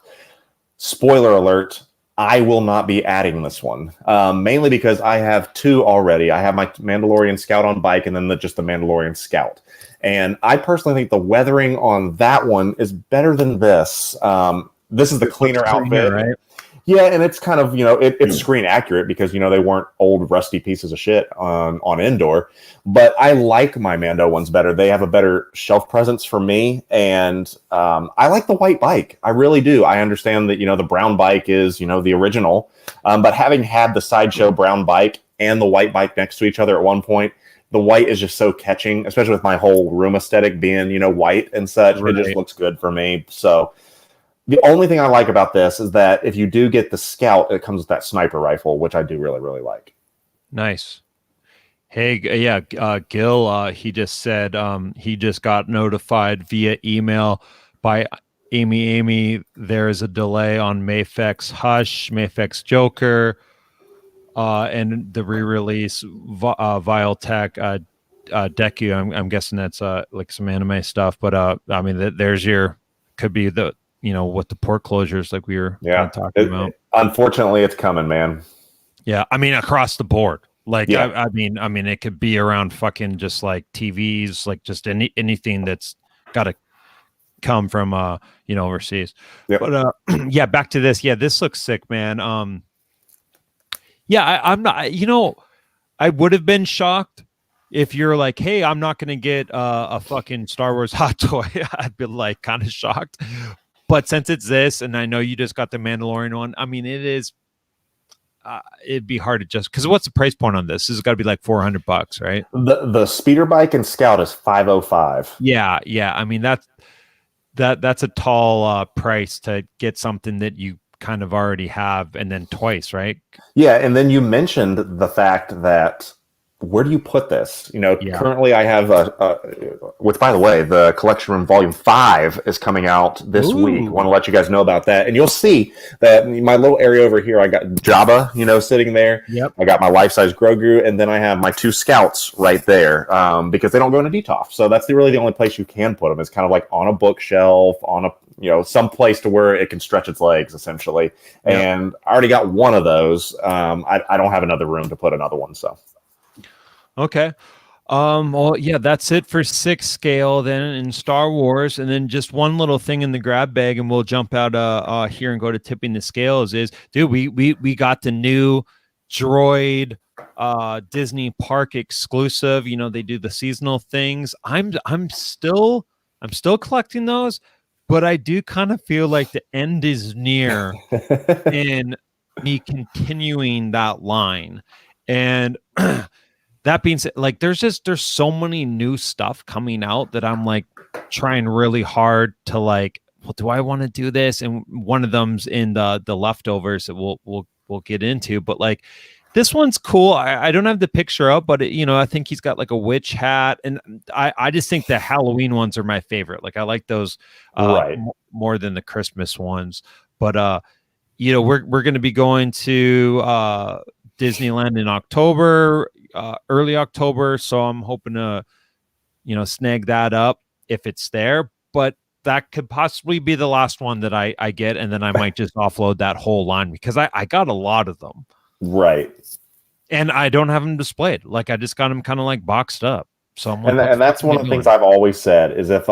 Spoiler alert, I will not be adding this one, mainly because I have two already. I have my Mandalorian Scout on bike, and then just the Mandalorian Scout. And I personally think the weathering on that one is better than this. This is the cleaner outfit, right? Yeah, and it's kind of, it's screen accurate because, they weren't old, rusty pieces of shit on Endor. But I like my Mando ones better. They have a better shelf presence for me. And I like the white bike. I really do. I understand that, the brown bike is, the original. But having had the sideshow brown bike and the white bike next to each other at one point, the white is just so catching, especially with my whole room aesthetic being, white and such. Right. It just looks good for me. So the only thing I like about this is that if you do get the Scout, it comes with that sniper rifle, which I do really, really like. Nice. Hey, yeah, Gil, he just said he just got notified via email by Amy, there is a delay on Mafek's Hush, Mafek's Joker, and the re-release Viletech Deku. I'm guessing that's like some anime stuff, but I mean, there's could be the with the port closures like we were talking about. Unfortunately, it's coming, man. Yeah, I mean across the board. Like I mean, it could be around fucking just like TVs, like just anything that's got to come from overseas. Yep. But yeah, back to this. Yeah, this looks sick, man. I'm not. I would have been shocked if you're like, hey, I'm not going to get a fucking Star Wars hot toy. I'd be like kind of shocked. But since it's this, and I know you just got the Mandalorian one, I mean, it is. It'd be hard to just because what's the price point on this? This has got to be like $400, right? The speeder bike and Scout is $505. Yeah. I mean that's a tall price to get something that you kind of already have, and then twice, right? Yeah, and then you mentioned the fact that where do you put this? Currently I have which, by the way, the collection room volume 5 is coming out this week. I want to let you guys know about that. And you'll see that in my little area over here, I got Jabba, sitting there. Yep. I got my life-size Grogu, and then I have my 2 Scouts right there because they don't go into DTOF. So that's really the only place you can put them. It's kind of like on a bookshelf, on a some place to where it can stretch its legs, essentially. Yep. And I already got one of those. I don't have another room to put another one, so. Okay. Well, yeah, that's it for 6 scale then in Star Wars. And then just one little thing in the grab bag, and we'll jump out here and go to tipping the scales is, dude, we got the new Droid Disney Park exclusive. They do the seasonal things. I'm still collecting those, but I do kind of feel like the end is near in me continuing that line. And that being said, like there's so many new stuff coming out that I'm like trying really hard to like, well, do I want to do this? And one of them's in the leftovers that we'll get into, but like this one's cool. I don't have the picture up, but I think he's got like a witch hat, and I just think the Halloween ones are my favorite. Like I like those more than the Christmas ones. But we're going to be going to Disneyland in October. Early October, so I'm hoping to snag that up if it's there, but that could possibly be the last one that I get, and then I might just offload that whole line because I got a lot of them, right? And I don't have them displayed. Like I just got them kind of like boxed up. So I'm like, and that's one of the things I've always said is and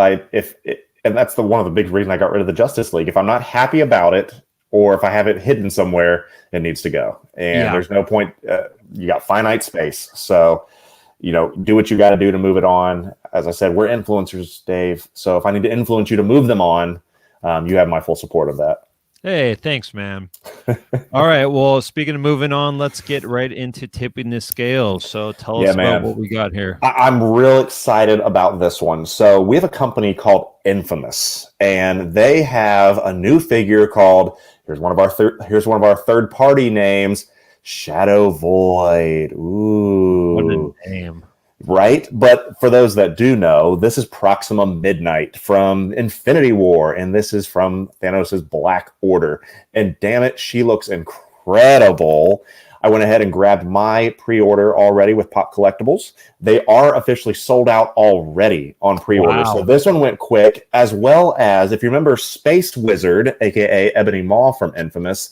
that's one of the big reasons I got rid of the Justice League. If I'm not happy about it, or if I have it hidden somewhere, it needs to go. And there's no point. You got finite space. So, do what you got to do to move it on. As I said, we're influencers, Dave. So if I need to influence you to move them on, you have my full support of that. Hey, thanks, man. All right. Well, speaking of moving on, let's get right into tipping the scales. So tell us about what we got here. I'm real excited about this one. So we have a company called Infamous, and they have a new figure called, here's one of our third-party names, Shadow Void. Ooh. What a name. Right? But for those that do know, this is Proxima Midnight from Infinity War, and this is from Thanos' Black Order. And damn it, she looks incredible. I went ahead and grabbed my pre-order already with Pop Collectibles. They are officially sold out already on pre-order. Wow. So this one went quick, as well as, if you remember Space Wizard, aka Ebony Maw from Infamous,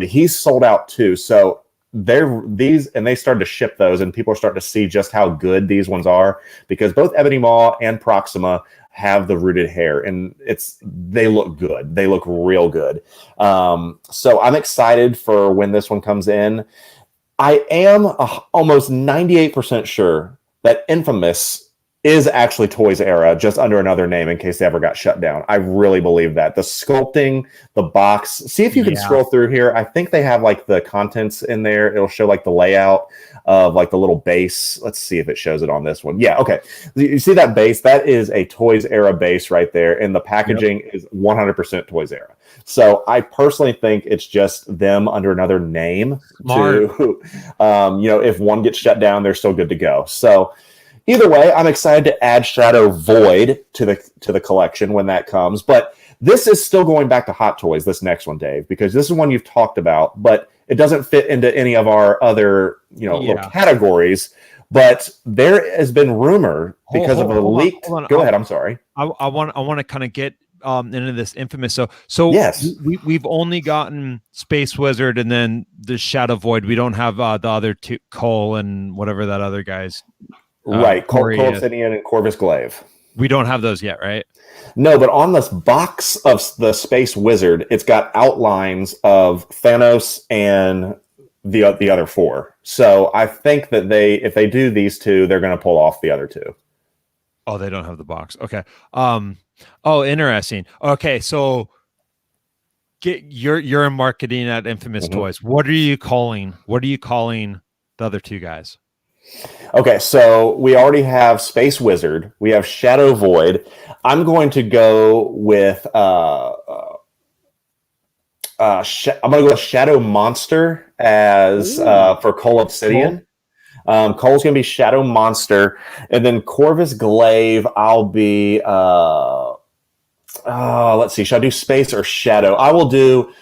he's sold out too. So they started to ship those, and people are starting to see just how good these ones are, because both Ebony Maw and Proxima have the rooted hair, and they look good. They look real good. So I'm excited for when this one comes in. I am almost 98% sure that Infamous is actually Toys Era, just under another name in case they ever got shut down. I really believe that. The sculpting, the box. See if you can scroll through here. I think they have like the contents in there. It'll show like the layout of like the little base. Let's see if it shows it on this one. Yeah, okay. You see that base? That is a Toys Era base right there. And the packaging is 100% Toys Era. So I personally think it's just them under another name. Smart. If one gets shut down, they're still good to go. So either way, I'm excited to add Shadow Void to the collection when that comes. But this is still going back to Hot Toys, this next one, Dave, because this is one you've talked about, but it doesn't fit into any of our other little categories. But there has been rumor because of a leaked. Go ahead. I'm sorry. I want to kind of get into this Infamous. So yes, we've only gotten Space Wizard and then the Shadow Void. We don't have the other two, Cole and whatever that other guy's. Right, Cole Obsidian and Corvus Glaive. We don't have those yet, right? No, but on this box of the Space Wizard, it's got outlines of Thanos and the other four. So I think that if they do these two, they're going to pull off the other two. Oh, they don't have the box. Okay. Oh, interesting. Okay, so you're in marketing at Infamous Toys. What are you calling the other two guys? Okay, so we already have Space Wizard. We have Shadow Void. I'm going to go with I'm going to go with Shadow Monster as for Cole Obsidian. Cole's going to be Shadow Monster, and then Corvus Glaive. I'll be let's see. Should I do Space or Shadow? I will do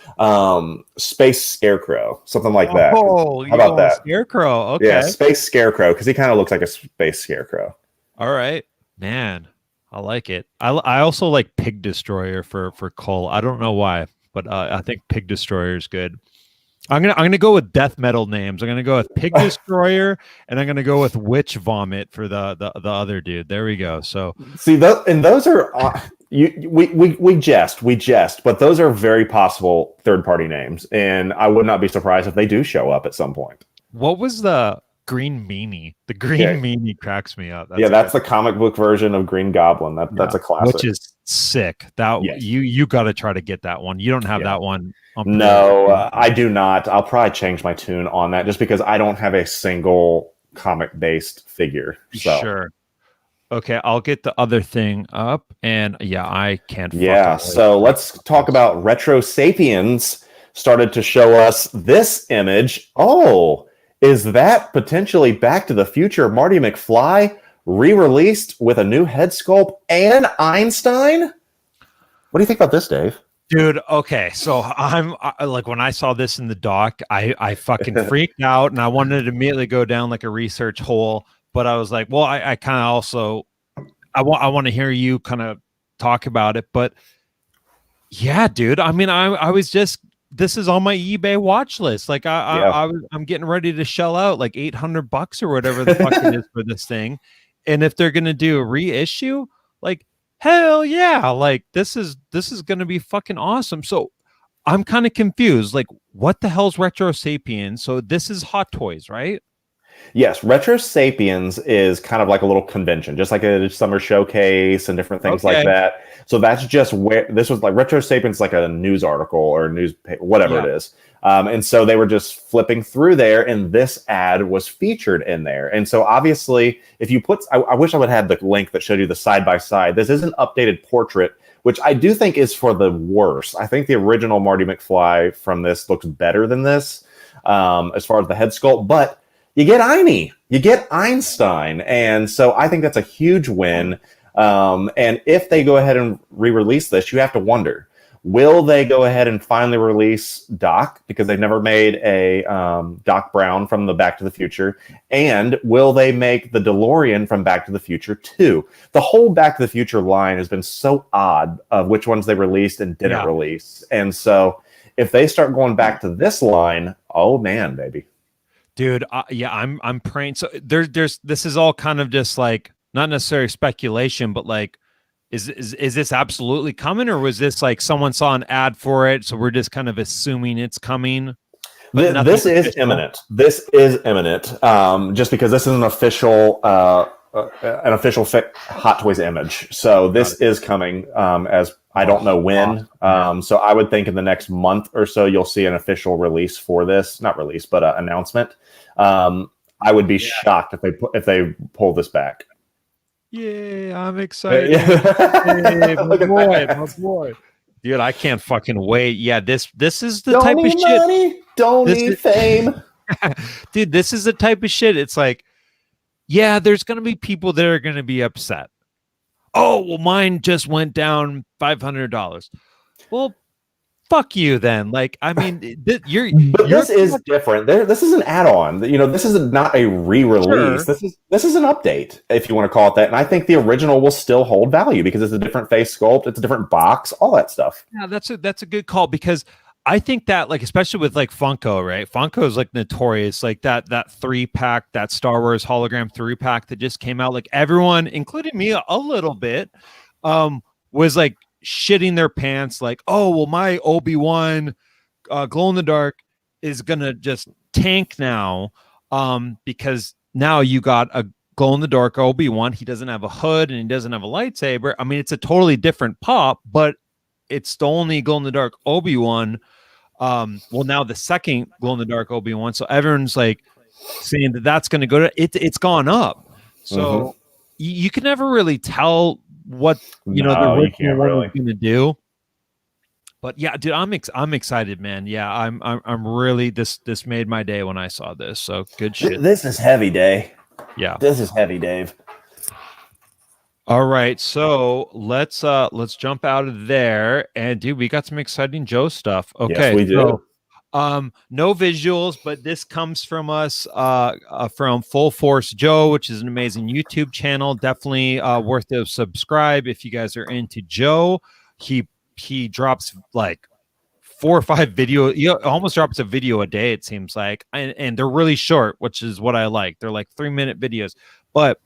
Space Scarecrow, something like that. Oh, how about that? Scarecrow. Okay. Yeah, Space Scarecrow, because he kind of looks like a Space Scarecrow. All right, man. I like it. I also like Pig Destroyer for Cole. I don't know why, but I think Pig Destroyer is good. I'm gonna go with death metal names. I'm gonna go with Pig Destroyer, and I'm gonna go with Witch Vomit for the other dude. There we go. So see, those are we jest, but those are very possible third-party names, and I would not be surprised if they do show up at some point. What was the Green Meanie? The Green Meanie cracks me up. That's the comic book version of Green Goblin. That's a classic, which is sick. You got to try to get that one. You don't have that one. No, I do not. I'll probably change my tune on that just because I don't have a single comic-based figure. So. Sure. Okay, I'll get the other thing up, and I can't. So let's talk about Retro Sapiens. Started to show us this image. Oh, is that potentially Back to the Future Marty McFly re-released with a new head sculpt and Einstein? What do you think about this, Dave? Dude, okay, so I'm like, when I saw this in the doc, I fucking freaked out, and I wanted to immediately go down like a research hole. But I was like, well, I kind of also, I want to hear you kind of talk about it. But yeah, dude, I mean, I was just, this is on my eBay watch list. Like I'm getting ready to shell out like $800 or whatever the fuck it is for this thing. And if they're going to do a reissue, like, hell yeah, like this is going to be fucking awesome. So I'm kind of confused. Like, what the hell's Retro Sapiens? So this is Hot Toys, right? Yes, Retro Sapiens is kind of like a little convention, just like a summer showcase and different things like that. So that's just where this was like Retro Sapiens, like a news article or a newspaper, whatever it is. And so they were just flipping through there, and this ad was featured in there. And so obviously, if you put, I wish I would have the link that showed you the side by side. This is an updated portrait, which I do think is for the worse. I think the original Marty McFly from this looks better than this as far as the head sculpt, but you get Einie, you get Einstein, and so I think that's a huge win. And if they go ahead and re-release this, you have to wonder: will they go ahead and finally release Doc, because they've never made a Doc Brown from the Back to the Future, and will they make the DeLorean from Back to the Future 2? The whole Back to the Future line has been so odd of which ones they released and didn't release, and so if they start going back to this line, oh man, baby. Dude, I'm praying. So there's this is all kind of just like not necessarily speculation, but like, is this absolutely coming, or was this like someone saw an ad for it, so we're just kind of assuming it's coming? This is imminent. This is imminent. Just because this is an official Hot Toys image, so this is coming. As I don't know when. So I would think in the next month or so you'll see an official release for this. Not release, but announcement. I would be shocked if they pull this back. Yeah, I'm excited. Hey, my boy. Dude, I can't fucking wait. Yeah, this is the type of shit. Money, don't need fame. Dude, this is the type of shit. It's like, yeah, there's gonna be people that are gonna be upset. Oh, well, mine just went down $500. Well, fuck you then. Like, I mean, this is different. This is an add-on. You know, this is not a re-release. Sure. This is an update, if you want to call it that. And I think the original will still hold value because it's a different face sculpt, it's a different box, all that stuff. Yeah, that's a good call, because I think that, like, especially with like Funko, right? Funko is like notorious, like that 3-pack, that Star Wars hologram 3-pack that just came out. Like everyone, including me a little bit, was like shitting their pants, like, oh well, my Obi-Wan glow in the dark is gonna just tank now, because now you got a glow in the dark Obi-Wan. He doesn't have a hood and he doesn't have a lightsaber. I mean, it's a totally different pop, but it's the only glow in the dark Obi-Wan. Well, now the second glow in the dark Obi-Wan. So everyone's like saying that's going to go to it. It's gone up. So you can never really tell what the original one is going to do. But yeah, dude, I'm excited, man. Yeah, I'm really this made my day when I saw this. So good shit. This is heavy, Dave. Yeah, this is heavy, Dave. All right, so let's jump out of there, and dude, we got some exciting Joe stuff. Okay, yes, we do. So, no visuals, but this comes from us from Full Force Joe, which is an amazing YouTube channel. Definitely worth a subscribe if you guys are into Joe. He drops like 4 or 5 video. He almost drops a video a day, it seems like, and they're really short, which is what I like. They're like 3-minute videos, but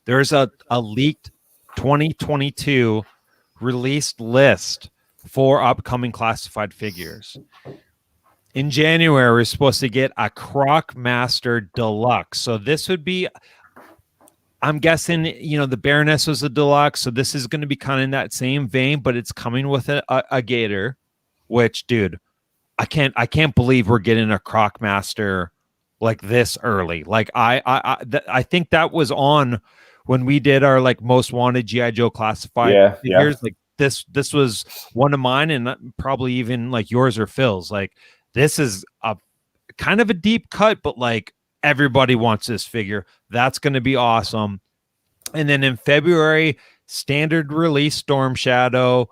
there's a leaked 2022 released list for upcoming classified figures. In January, we're supposed to get a Croc Master Deluxe. So this would be, I'm guessing, the Baroness was a deluxe. So this is going to be kind of in that same vein, but it's coming with a Gator, which, dude, I can't believe we're getting a Croc Master like this early. Like I think that was on when we did our like most wanted G.I. Joe classified figures. Like this was one of mine, and probably even like yours or Phil's. Like this is a kind of a deep cut, but like everybody wants this figure. That's going to be awesome. And then in February, standard release Storm Shadow.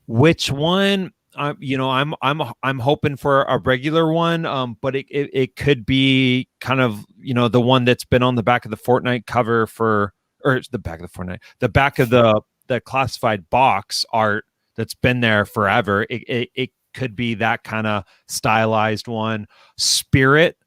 Which one? I'm hoping for a regular one, but it could be kind of the one that's been on the back of the Fortnite cover the back of the classified box art that's been there forever. It could be that kind of stylized one. Spirit,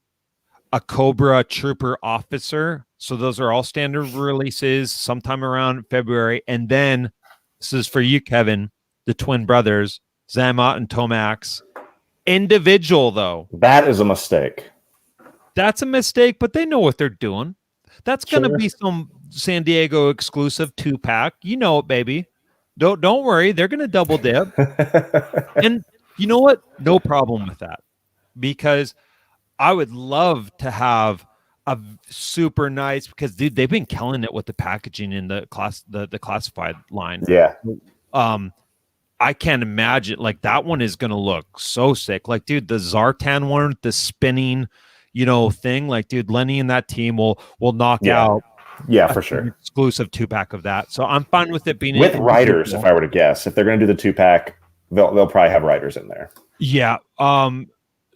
a Cobra Trooper Officer. So those are all standard releases sometime around February. And then this is for you, Kevin, the twin brothers, Zamat and Tomax. Individual, though. That is a mistake. That's a mistake, but they know what they're doing. That's going to be some San Diego exclusive 2-pack. You know it, baby. Don't worry. They're going to double dip. And you know what? No problem with that. Because I would love to have a super nice, because dude, they've been killing it with the packaging in the classified line. Yeah. I can't imagine, like, that one is going to look so sick. Like, dude, the Zartan one, the spinning, thing. Like, dude, Lenny and that team will knock Yeah. out Yeah, for sure. exclusive 2-pack of that. So I'm fine with it being with writers. If I were to guess, if they're going to do the 2-pack, they'll probably have writers in there. Yeah.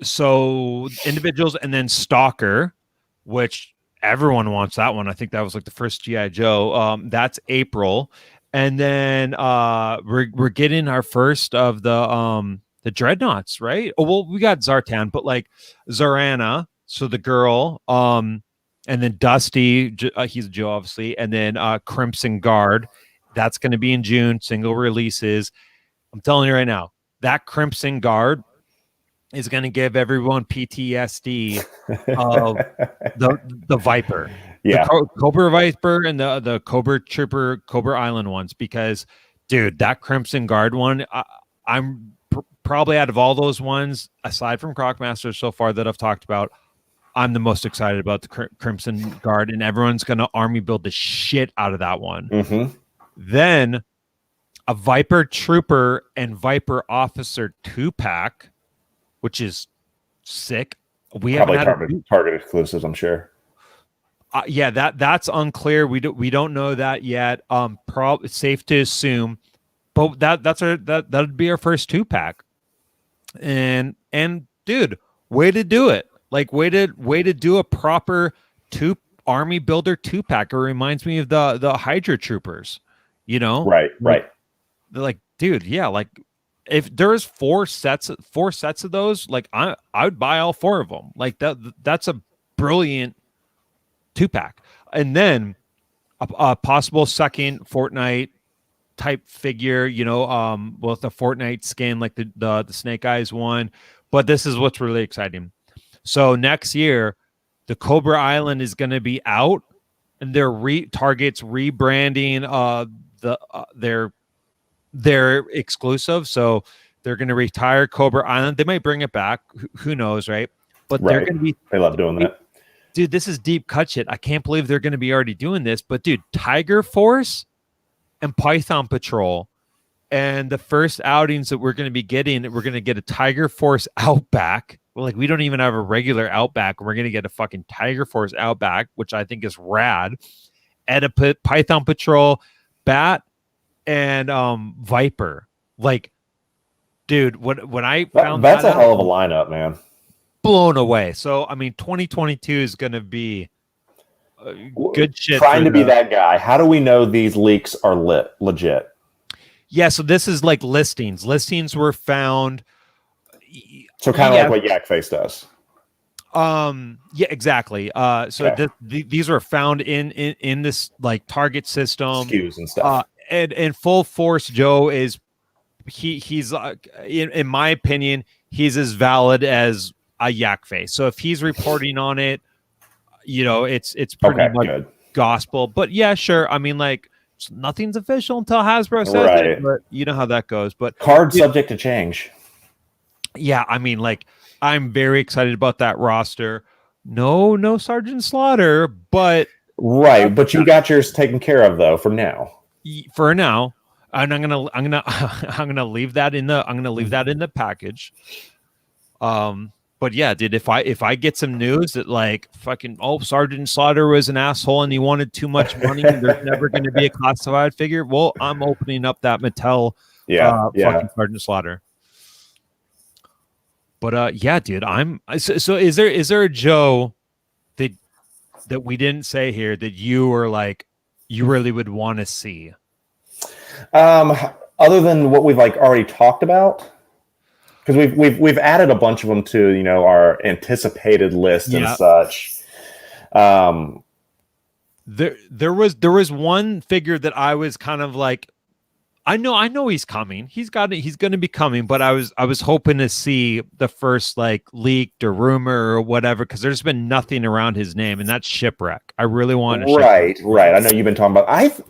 So individuals, and then Stalker, which everyone wants that one. I think that was like the first G.I. Joe. That's April. And then we're getting our first of the Dreadnoughts, right? Oh, well, we got Zartan, but like Zarana, so the girl, and then Dusty, he's Joe, obviously, and then Crimson Guard. That's going to be in June, single releases. I'm telling you right now, that Crimson Guard is going to give everyone PTSD of the Viper, the Cobra Viper, and the Cobra Trooper, Cobra Island ones. Because, dude, that Crimson Guard one, I'm probably out of all those ones, aside from Crocmaster so far that I've talked about, I'm the most excited about the Crimson Guard, and everyone's going to army build the shit out of that one. Mm-hmm. Then a Viper Trooper and Viper Officer 2-pack, which is sick. We probably haven't target exclusives, I'm sure. Yeah, that's unclear. We don't know that yet. Probably safe to assume, but that'd be our first 2-pack. And dude, way to do it! Like way to do a proper army builder 2-pack. It reminds me of the Hydra Troopers. Right. They're like, dude, yeah, like if there's four sets of those, like I would buy all 4 of them. Like that's a brilliant 2-pack. And then a possible second Fortnite type figure, with a Fortnite skin like the Snake Eyes one. But this is what's really exciting. So next year, the Cobra Island is going to be out, and Target's rebranding their exclusive. So they're going to retire Cobra Island. They might bring it back. Who knows, right? But they're going to be. They love doing that. Dude, this is deep cut shit. I can't believe they're going to be already doing this. But dude, Tiger Force and Python Patrol, and the first outings that we're going to be getting, we're going to get a Tiger Force Outback. Like, we don't even have a regular Outback. We're going to get a fucking Tiger Force Outback, which I think is rad. And a Python Patrol, Bat, and Viper. Like, dude, when I found that's a hell of a lineup, man. Blown away. So, I mean, 2022 is going to be good shit. Trying to be that guy. How do we know these leaks are legit? Yeah, so this is like listings. Listings were found. So kind of like what Yak Face does. Yeah, exactly. So these were found in this like Target system. SKUs and stuff. And Full Force Joe is he's in my opinion, he's as valid as a Yak Face. So if he's reporting on it, it's pretty much good gospel. But yeah, sure. I mean, like, nothing's official until Hasbro says it, but you know how that goes. But card subject to change. Yeah, I mean, like, I'm very excited about that roster. No Sergeant Slaughter, but but you got yours taken care of though for now. For now, and I'm gonna leave that in the package. But yeah, dude, if I get some news that like fucking Sergeant Slaughter was an asshole and he wanted too much money and there's never going to be a classified figure, well, I'm opening up that Mattel fucking Sergeant Slaughter. But yeah, dude, so is there a Joe that we didn't say here that you were like you really would want to see? Other than what we've like already talked about. Because we've added a bunch of them to our anticipated list and such. There was one figure that I was kind of like, I know he's coming. He's going to be coming. But I was hoping to see the first like leaked or rumor or whatever, because there's been nothing around his name, and that's Shipwreck. I really want to. Right. I know you've been talking about.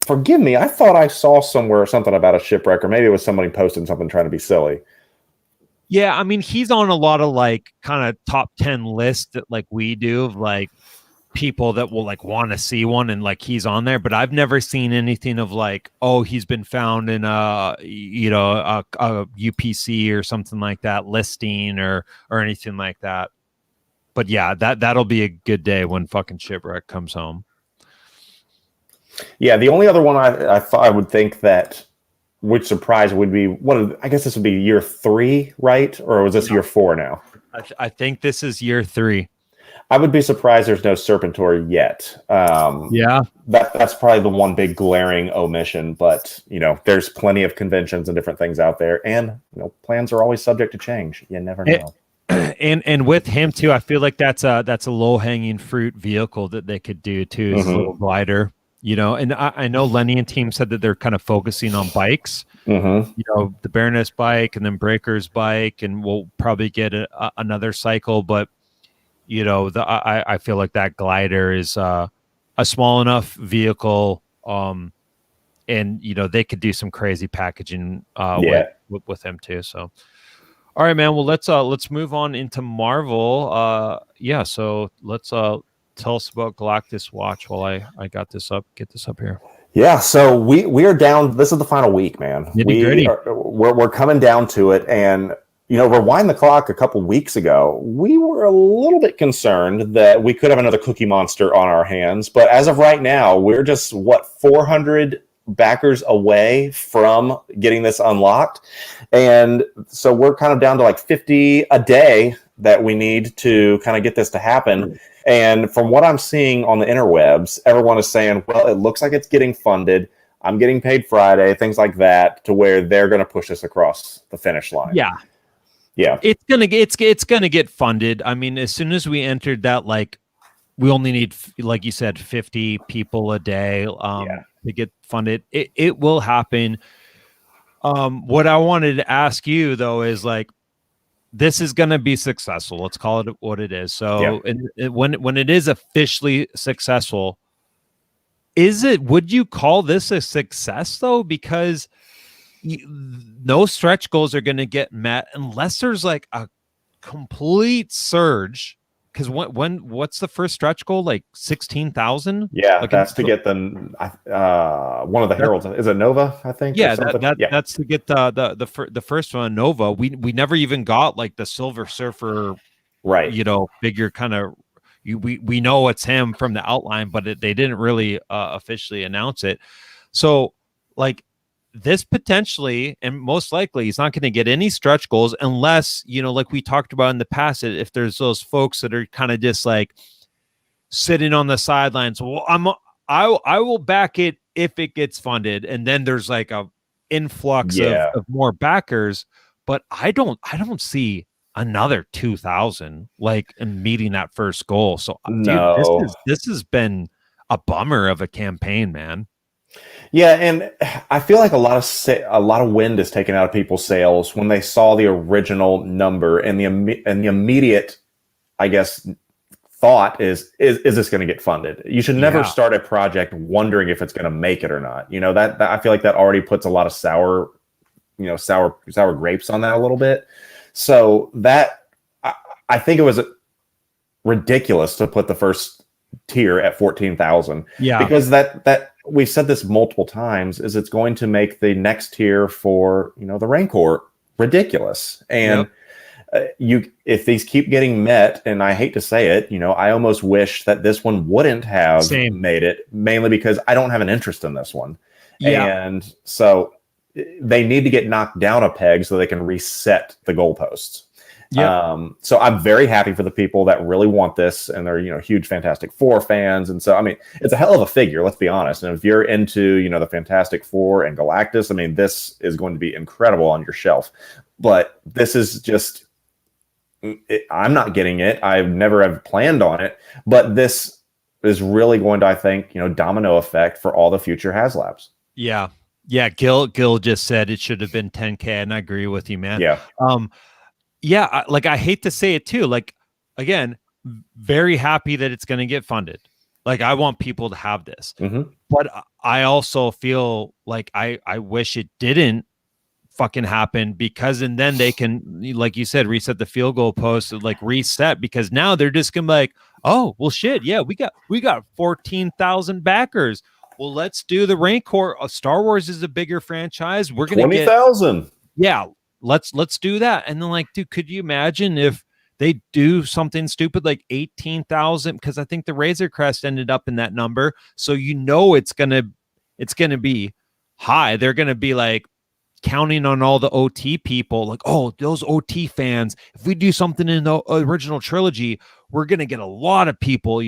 Forgive me. I thought I saw somewhere something about a Shipwreck, or maybe it was somebody posting something trying to be silly. Yeah, I mean, he's on a lot of like kind of top 10 lists that like we do of like people that will like want to see one, and like he's on there, but I've never seen anything of like, he's been found in a UPC or something like that listing or anything like that. but yeah, that'll be a good day when fucking Shipwreck comes home. Yeah, the only other one I thought I would think that would surprise would be I guess this would be year 3, right? Or was this year 4 now? I think this is year 3. I would be surprised there's no Serpentor yet. Yeah. That's probably the one big glaring omission, but there's plenty of conventions and different things out there, and plans are always subject to change. You never know. And with him too, I feel like that's a low hanging fruit vehicle that they could do too, is a little glider. And I know Lenny and team said that they're kind of focusing on bikes. The Baroness bike and then Breaker's bike, and we'll probably get another cycle, but I feel like that glider is a small enough vehicle, and they could do some crazy packaging with him too. So, all right, man. Well, let's move on into Marvel. So let's tell us about Galactus Watch while I get this up here. Yeah, so we are down. This is the final week, man. We're coming down to it, and rewind the clock a couple weeks ago, we were a little bit concerned that we could have another Cookie Monster on our hands. But as of right now, we're just 400 backers away from getting this unlocked, and so we're kind of down to like 50 a day that we need to kind of get this to happen. And from what I'm seeing on the interwebs, everyone is saying, well, it looks like it's getting funded. I'm getting paid Friday, things like that, to where they're going to push us across the finish line. Yeah. It's gonna get funded. I mean, as soon as we entered that, like, we only need, like you said, 50 people a day to get funded. It will happen. What I wanted to ask you though is, like, this is going to be successful. Let's call it what it is. So when it is officially successful, would you call this a success though? Because no stretch goals are going to get met unless there's like a complete surge. Because what's the first stretch goal? Like 16,000? Yeah, like that's to get one of the heralds. Is it Nova? I think. Yeah, that's to get the first one, Nova. We never even got like the Silver Surfer, right? Figure kind of. We know it's him from the outline, but they didn't really officially announce it. So, like, this potentially, and most likely, he's not going to get any stretch goals unless, like we talked about in the past, if there's those folks that are kind of just like sitting on the sidelines. Well, I will back it if it gets funded, and then there's like a influx of more backers. But I don't see another 2,000 like in meeting that first goal. So no. Dude, this has been a bummer of a campaign, man. Yeah, and I feel like a lot of wind is taken out of people's sails when they saw the original number, and the immediate, I guess, thought is this going to get funded? You should never start a project wondering if it's going to make it or not. That I feel like that already puts a lot of sour grapes on that a little bit. So that I think it was ridiculous to put the first tier at 14,000. Yeah, because that we've said this multiple times, is it's going to make the next tier for the Rancor ridiculous. And if these keep getting met, and I hate to say it, I almost wish that this one wouldn't have made it, mainly because I don't have an interest in this one. And so they need to get knocked down a peg so they can reset the goalposts. So I'm very happy for the people that really want this, and they're huge Fantastic Four fans, and so I mean it's a hell of a figure, let's be honest. And if you're into the Fantastic Four and Galactus, I mean this is going to be incredible on your shelf. But this is just I'm not getting it. I never have planned on it, but this is really going to, I think, domino effect for all the future Haslabs. Yeah. Gil just said it should have been 10K, and I agree with you, man. I hate to say it too. Like, again, very happy that it's going to get funded. Like, I want people to have this, but I also feel like I wish it didn't fucking happen, because and then they can, like you said, reset the field goal post, like reset, because now they're just gonna be like, oh well, shit, yeah, we got 14,000 backers. Well, let's do the Rancor. Star Wars is a bigger franchise. We're gonna 20,000. Yeah. Let's do that. And then, like, dude, could you imagine if they do something stupid like 18,000, because I think the Razor Crest ended up in that number. So it's gonna be high. They're gonna be like counting on all the OT people, like, oh, those OT fans, if we do something in the original trilogy, we're gonna get a lot of people,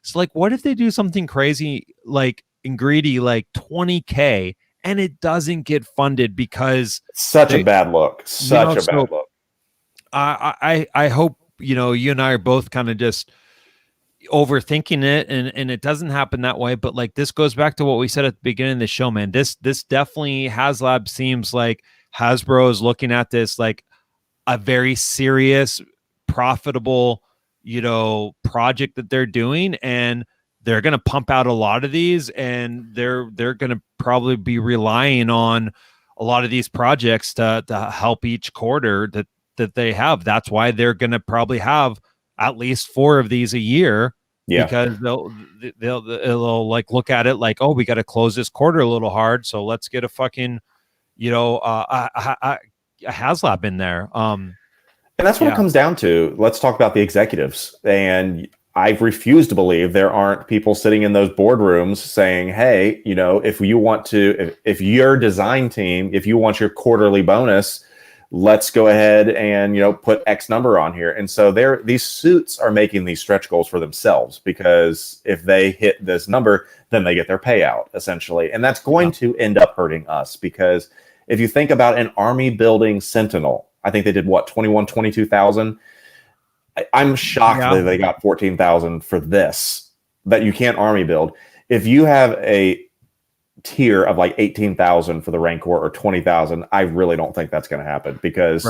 So like, what if they do something crazy like and greedy, like 20K, and it doesn't get funded because such a bad look. Such a bad look. I hope you and I are both kind of just overthinking it, and it doesn't happen that way. But like, this goes back to what we said at the beginning of the show, man. This definitely, Haslab seems like Hasbro is looking at this like a very serious, profitable, project that they're doing, and they're going to pump out a lot of these, and they're going to probably be relying on a lot of these projects to help each quarter that they have. That's why they're going to probably have at least 4 of these a year, because they'll like look at it like, oh, we got to close this quarter a little hard, so let's get a fucking a Haslab in there. And that's what it comes down to. Let's talk about the executives. And I've refused to believe there aren't people sitting in those boardrooms saying, hey, if you want to, if your design team, if you want your quarterly bonus, let's go ahead and, put X number on here. And so these suits are making these stretch goals for themselves, because if they hit this number, then they get their payout essentially. And that's going to end up hurting us, because if you think about an army building Sentinel, I think they did 22,000. I'm shocked that they got 14,000 for this, that you can't army build. If you have a tier of like 18,000 for the Rancor or 20,000, I really don't think that's going to happen, because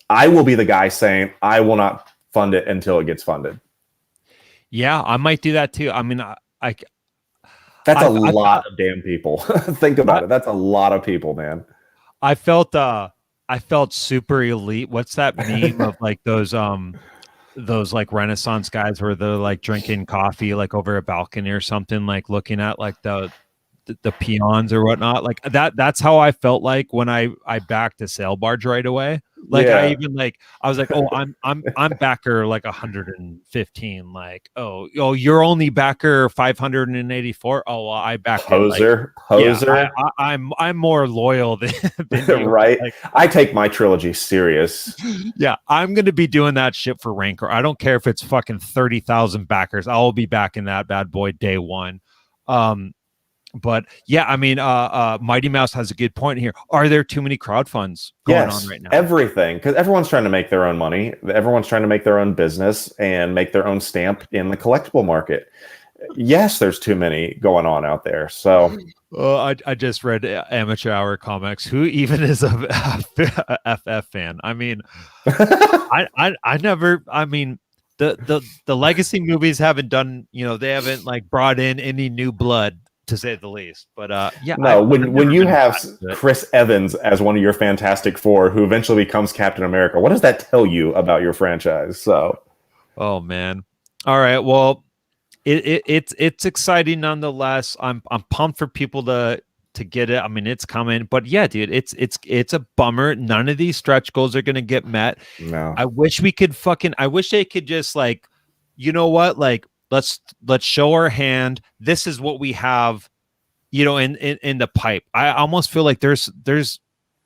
I will be the guy saying I will not fund it until it gets funded. Yeah, I might do that too. I mean, that's a lot of damn people. Think about it. That's a lot of people, man. I felt super elite. What's that meme of like those like Renaissance guys where they're like drinking coffee like over a balcony or something, like looking at like the peons or whatnot, like that's how I felt like when I backed a sail barge right away. Like I was like, oh, I'm backer like 115, like, oh, you're only backer 584. Oh, well, I back hoser. Yeah, I'm more loyal than you. Right. Like, I take my trilogy serious. Yeah, I'm gonna be doing that shit for Rancor. I don't care if it's fucking 30,000 backers. I'll be backing that bad boy day one. But yeah, I mean, Mighty Mouse has a good point here. Are there too many crowd funds going on right now? Everything, because everyone's trying to make their own money. Everyone's trying to make their own business and make their own stamp in the collectible market. Yes, there's too many going on out there. So, I just read Amateur Hour Comics. Who even is a FF fan? I mean, I never. I mean, the legacy movies haven't done. They haven't like brought in any new blood, to say the least. But when you have Chris Evans as one of your Fantastic Four, who eventually becomes Captain America, what does that tell you about your franchise? So, oh man, all right, well, it's exciting nonetheless. I'm pumped for people to get it. I mean, it's coming, but yeah, dude, it's a bummer. None of these stretch goals are gonna get met. No, I wish we could I wish they could just like, you know what, like. Let's show our hand. This is what we have, in the pipe. I almost feel like there's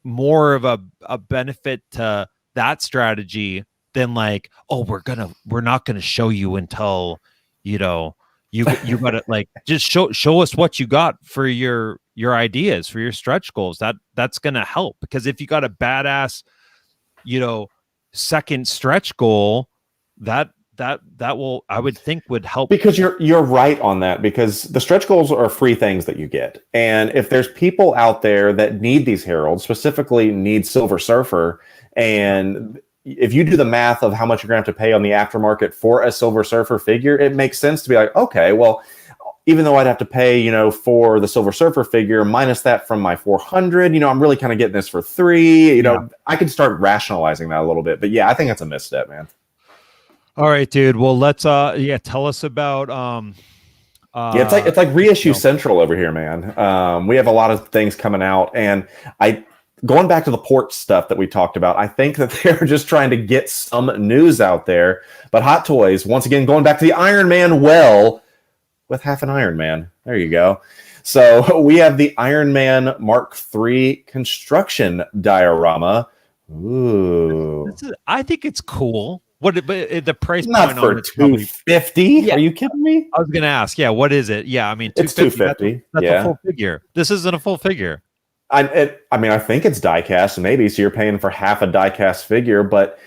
more of a benefit to that strategy than like, oh, we're not gonna show you until you gotta like just show us what you got for your ideas, for your stretch goals. That's gonna help, because if you got a badass, second stretch goal, that will, I would think, would help. Because you're right on that, because the stretch goals are free things that you get. And if there's people out there that need these heralds, specifically need Silver Surfer, and if you do the math of how much you're going to have to pay on the aftermarket for a Silver Surfer figure, it makes sense to be like, okay, well, even though I'd have to pay, for the Silver Surfer figure, minus that from my 400, I'm really kind of getting this for 3, I can start rationalizing that a little bit. But yeah, I think that's a misstep, man. All right, dude. Well, let's tell us about it's like reissue central over here, man. We have a lot of things coming out, and going back to the port stuff that we talked about, I think that they're just trying to get some news out there. But Hot Toys, once again, going back to the Iron Man well with half an Iron Man. There you go. So we have the Iron Man Mark III construction diorama. Ooh. I think it's cool. But the price not point for on it's probably $250. Yeah. Are you kidding me? I was gonna ask, yeah, what is it? Yeah, I mean, It's $250. That's Yeah. a full figure. This isn't a full figure. I mean, I think it's die-cast, maybe, so you're paying for half a die-cast figure, but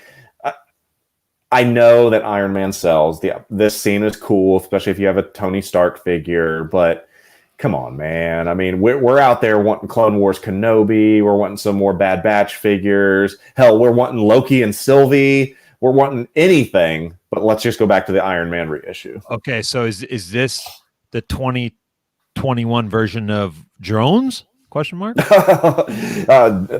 I know that Iron Man sells. This scene is cool, especially if you have a Tony Stark figure, but come on, man. I mean, we're out there wanting Clone Wars Kenobi. We're wanting some more Bad Batch figures. Hell, we're wanting Loki and Sylvie. We're wanting anything, but let's just go back to the Iron Man reissue. Okay, so is this the 2021 version of drones? Question mark?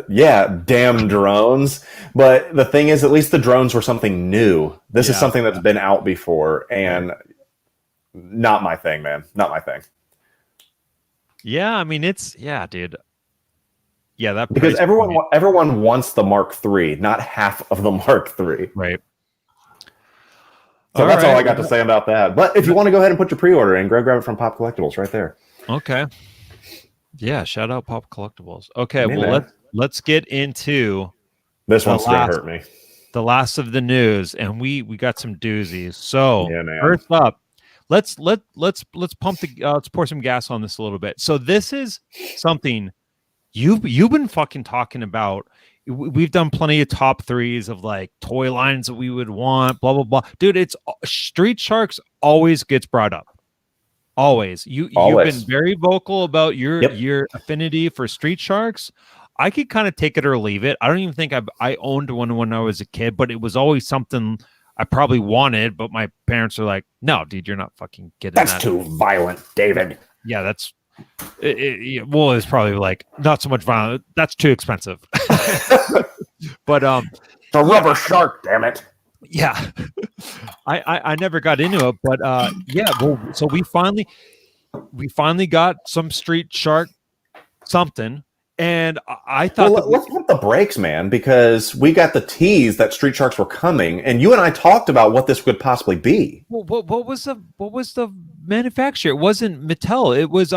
Yeah, damn drones. But the thing is, at least the drones were something new. This is something that's been out before, and not my thing, man. Not my thing. Yeah, I mean, dude. Yeah, that because everyone wants the Mark III, not half of the Mark III. Right. So that's all I got to say about that. But if you want to go ahead and put your pre-order in, grab it from Pop Collectibles right there. Okay. Yeah, shout out Pop Collectibles. Okay, let's get into this one's gonna hurt me. The last of the news, and we got some doozies. So first up, let's pour some gas on this a little bit. So this is something you've been fucking talking about. We've done plenty of top threes of like toy lines that we would want, blah blah blah. Dude, it's Street Sharks always gets brought up. Always. You've been very vocal about your affinity for Street Sharks. I could kind of take it or leave it. I don't even think I owned one when I was a kid, but it was always something I probably wanted, but my parents are like, "No, dude, you're not fucking getting that. That's too violent, David." Yeah, that's it's probably like not so much violent. That's too expensive. But it's a rubber shark, damn it. Yeah, I never got into it, but so we finally got some Street Shark something, and I thought let's pump the brakes, man, because we got the tease that Street Sharks were coming, and you and I talked about what this could possibly be. Well, what was the manufacturer? It wasn't Mattel. It was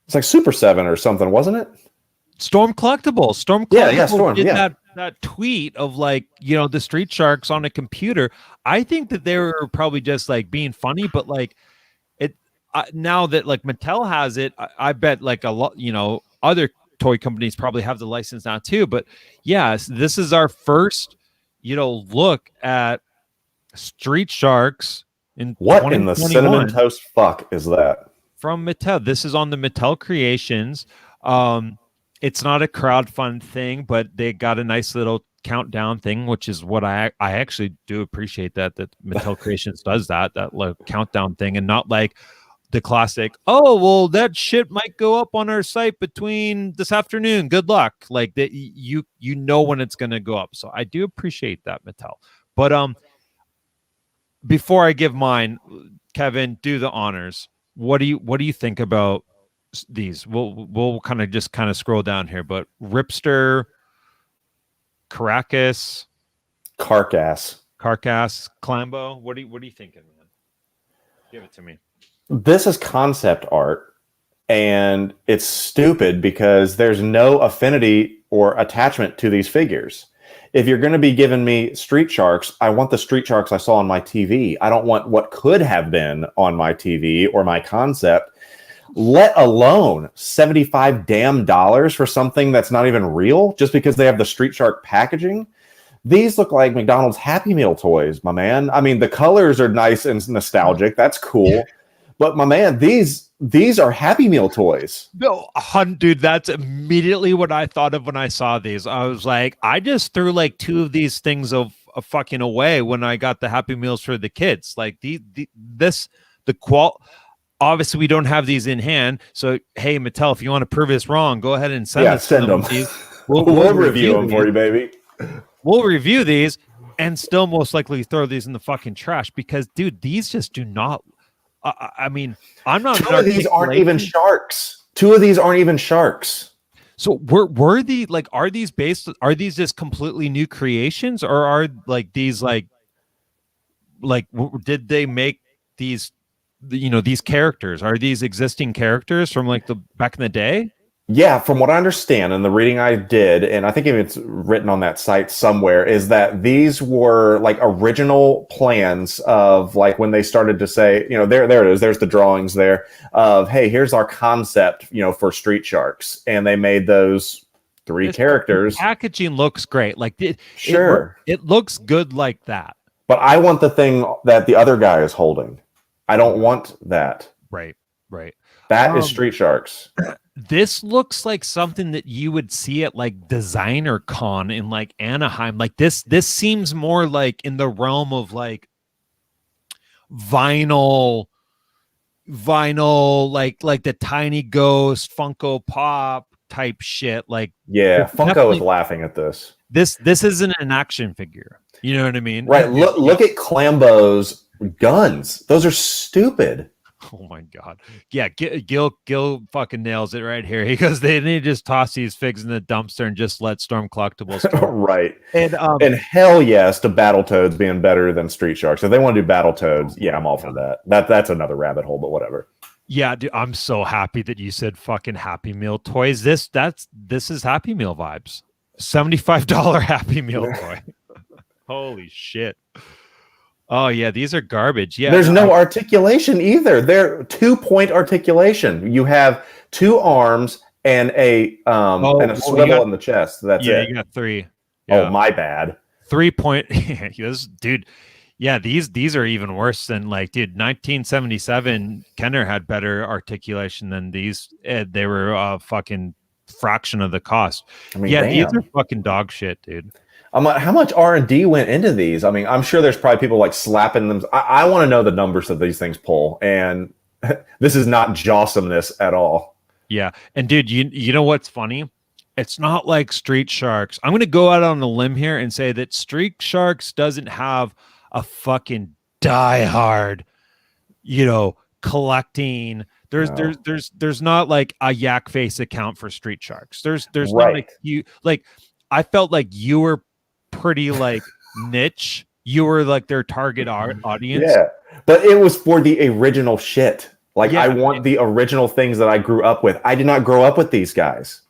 it's like Super 7 or something, wasn't it? Storm Collectibles. Storm did that tweet of like, the Street Sharks on a computer. I think that they were probably just like being funny, but like now that like Mattel has it, I bet like a lot, other toy companies probably have the license now too. But yes, this is our first, look at Street Sharks in what in the cinnamon toast fuck is that? From Mattel. This is on the Mattel Creations. It's not a crowdfund thing, but they got a nice little countdown thing, which is what I actually do appreciate that Mattel Creations does that like countdown thing, and not like the classic, oh well, that shit might go up on our site between this afternoon. Good luck. Like that, you know when it's gonna go up. So I do appreciate that, Mattel. But before I give mine, Kevin, do the honors. What do you think about these? We'll kind of scroll down here, but Ripster, Carcass, Clambo. What are you thinking, man? Give it to me. This is concept art, and it's stupid because there's no affinity or attachment to these figures. If you're going to be giving me Street Sharks, I want the Street Sharks I saw on my TV. I don't want what could have been on my TV or my concept, let alone $75 damn for something that's not even real just because they have the Street Shark packaging. These look like McDonald's Happy Meal toys, my man. I mean, the colors are nice and nostalgic. That's cool. But my man, these are Happy Meal toys. No, dude, that's immediately what I thought of when I saw these. I was like, I just threw like two of these things of fucking away when I got the Happy Meals for the kids. Like obviously we don't have these in hand. So hey, Mattel, if you want to prove us wrong, go ahead and send them. We'll review them for you, baby. We'll review these and still most likely throw these in the fucking trash because, dude, these just do not. I mean, I'm not. Two of these aren't even sharks. So were the like are these just completely new creations, or are like these did they make these these characters? Are these existing characters from like the back in the day? Yeah, from what I understand and the reading I did, and I think even it's written on that site somewhere, is that these were like original plans of like when they started to say, there it is, there's the drawings there of, hey, here's our concept, for Street Sharks. And they made those three characters. The packaging looks great. Like sure. It looks good like that. But I want the thing that the other guy is holding. I don't want that. Right. That is Street Sharks. This looks like something that you would see at like Designer Con in like Anaheim. Like this seems more like in the realm of like vinyl, like the Tiny Ghost, Funko Pop type shit. Like, yeah, Funko is laughing at this. This isn't an action figure. You know what I mean? Right. Look at Clambo's guns. Those are stupid. Oh my god. Yeah, Gil fucking nails it right here. He goes, they need to just toss these figs in the dumpster and just let Storm Collectibles right. And hell yes to Battletoads being better than Street Sharks. If they want to do Battletoads, yeah, I'm all for that. That's another rabbit hole, but whatever. Yeah, dude, I'm so happy that you said fucking Happy Meal toys. This is Happy Meal vibes. $75 Happy Meal toy. Holy shit. Oh yeah, these are garbage. Yeah, there's no articulation either. They're 2-point articulation. You have 2 arms and a swivel in the chest. That's it. Yeah, you got 3. Yeah. Oh, my bad. 3-point. Dude. Yeah, these are even worse than like, dude. 1977, Kenner had better articulation than these. They were a fucking fraction of the cost. I mean, yeah, these are fucking dog shit, dude. I'm like, how much R&D went into these? I mean, I'm sure there's probably people like slapping them. I want to know the numbers that these things pull, and this is not jawsomeness at all. Yeah, and dude, you know what's funny? It's not like Street Sharks. I'm going to go out on a limb here and say that Street Sharks doesn't have a fucking diehard, collecting. There's not like a Yak Face account for Street Sharks. There's right. Not like you like. I felt like you were pretty like niche. You were like their target audience. Yeah, but it was for the original shit. Like, yeah, I want the original things that I grew up with. I did not grow up with these guys.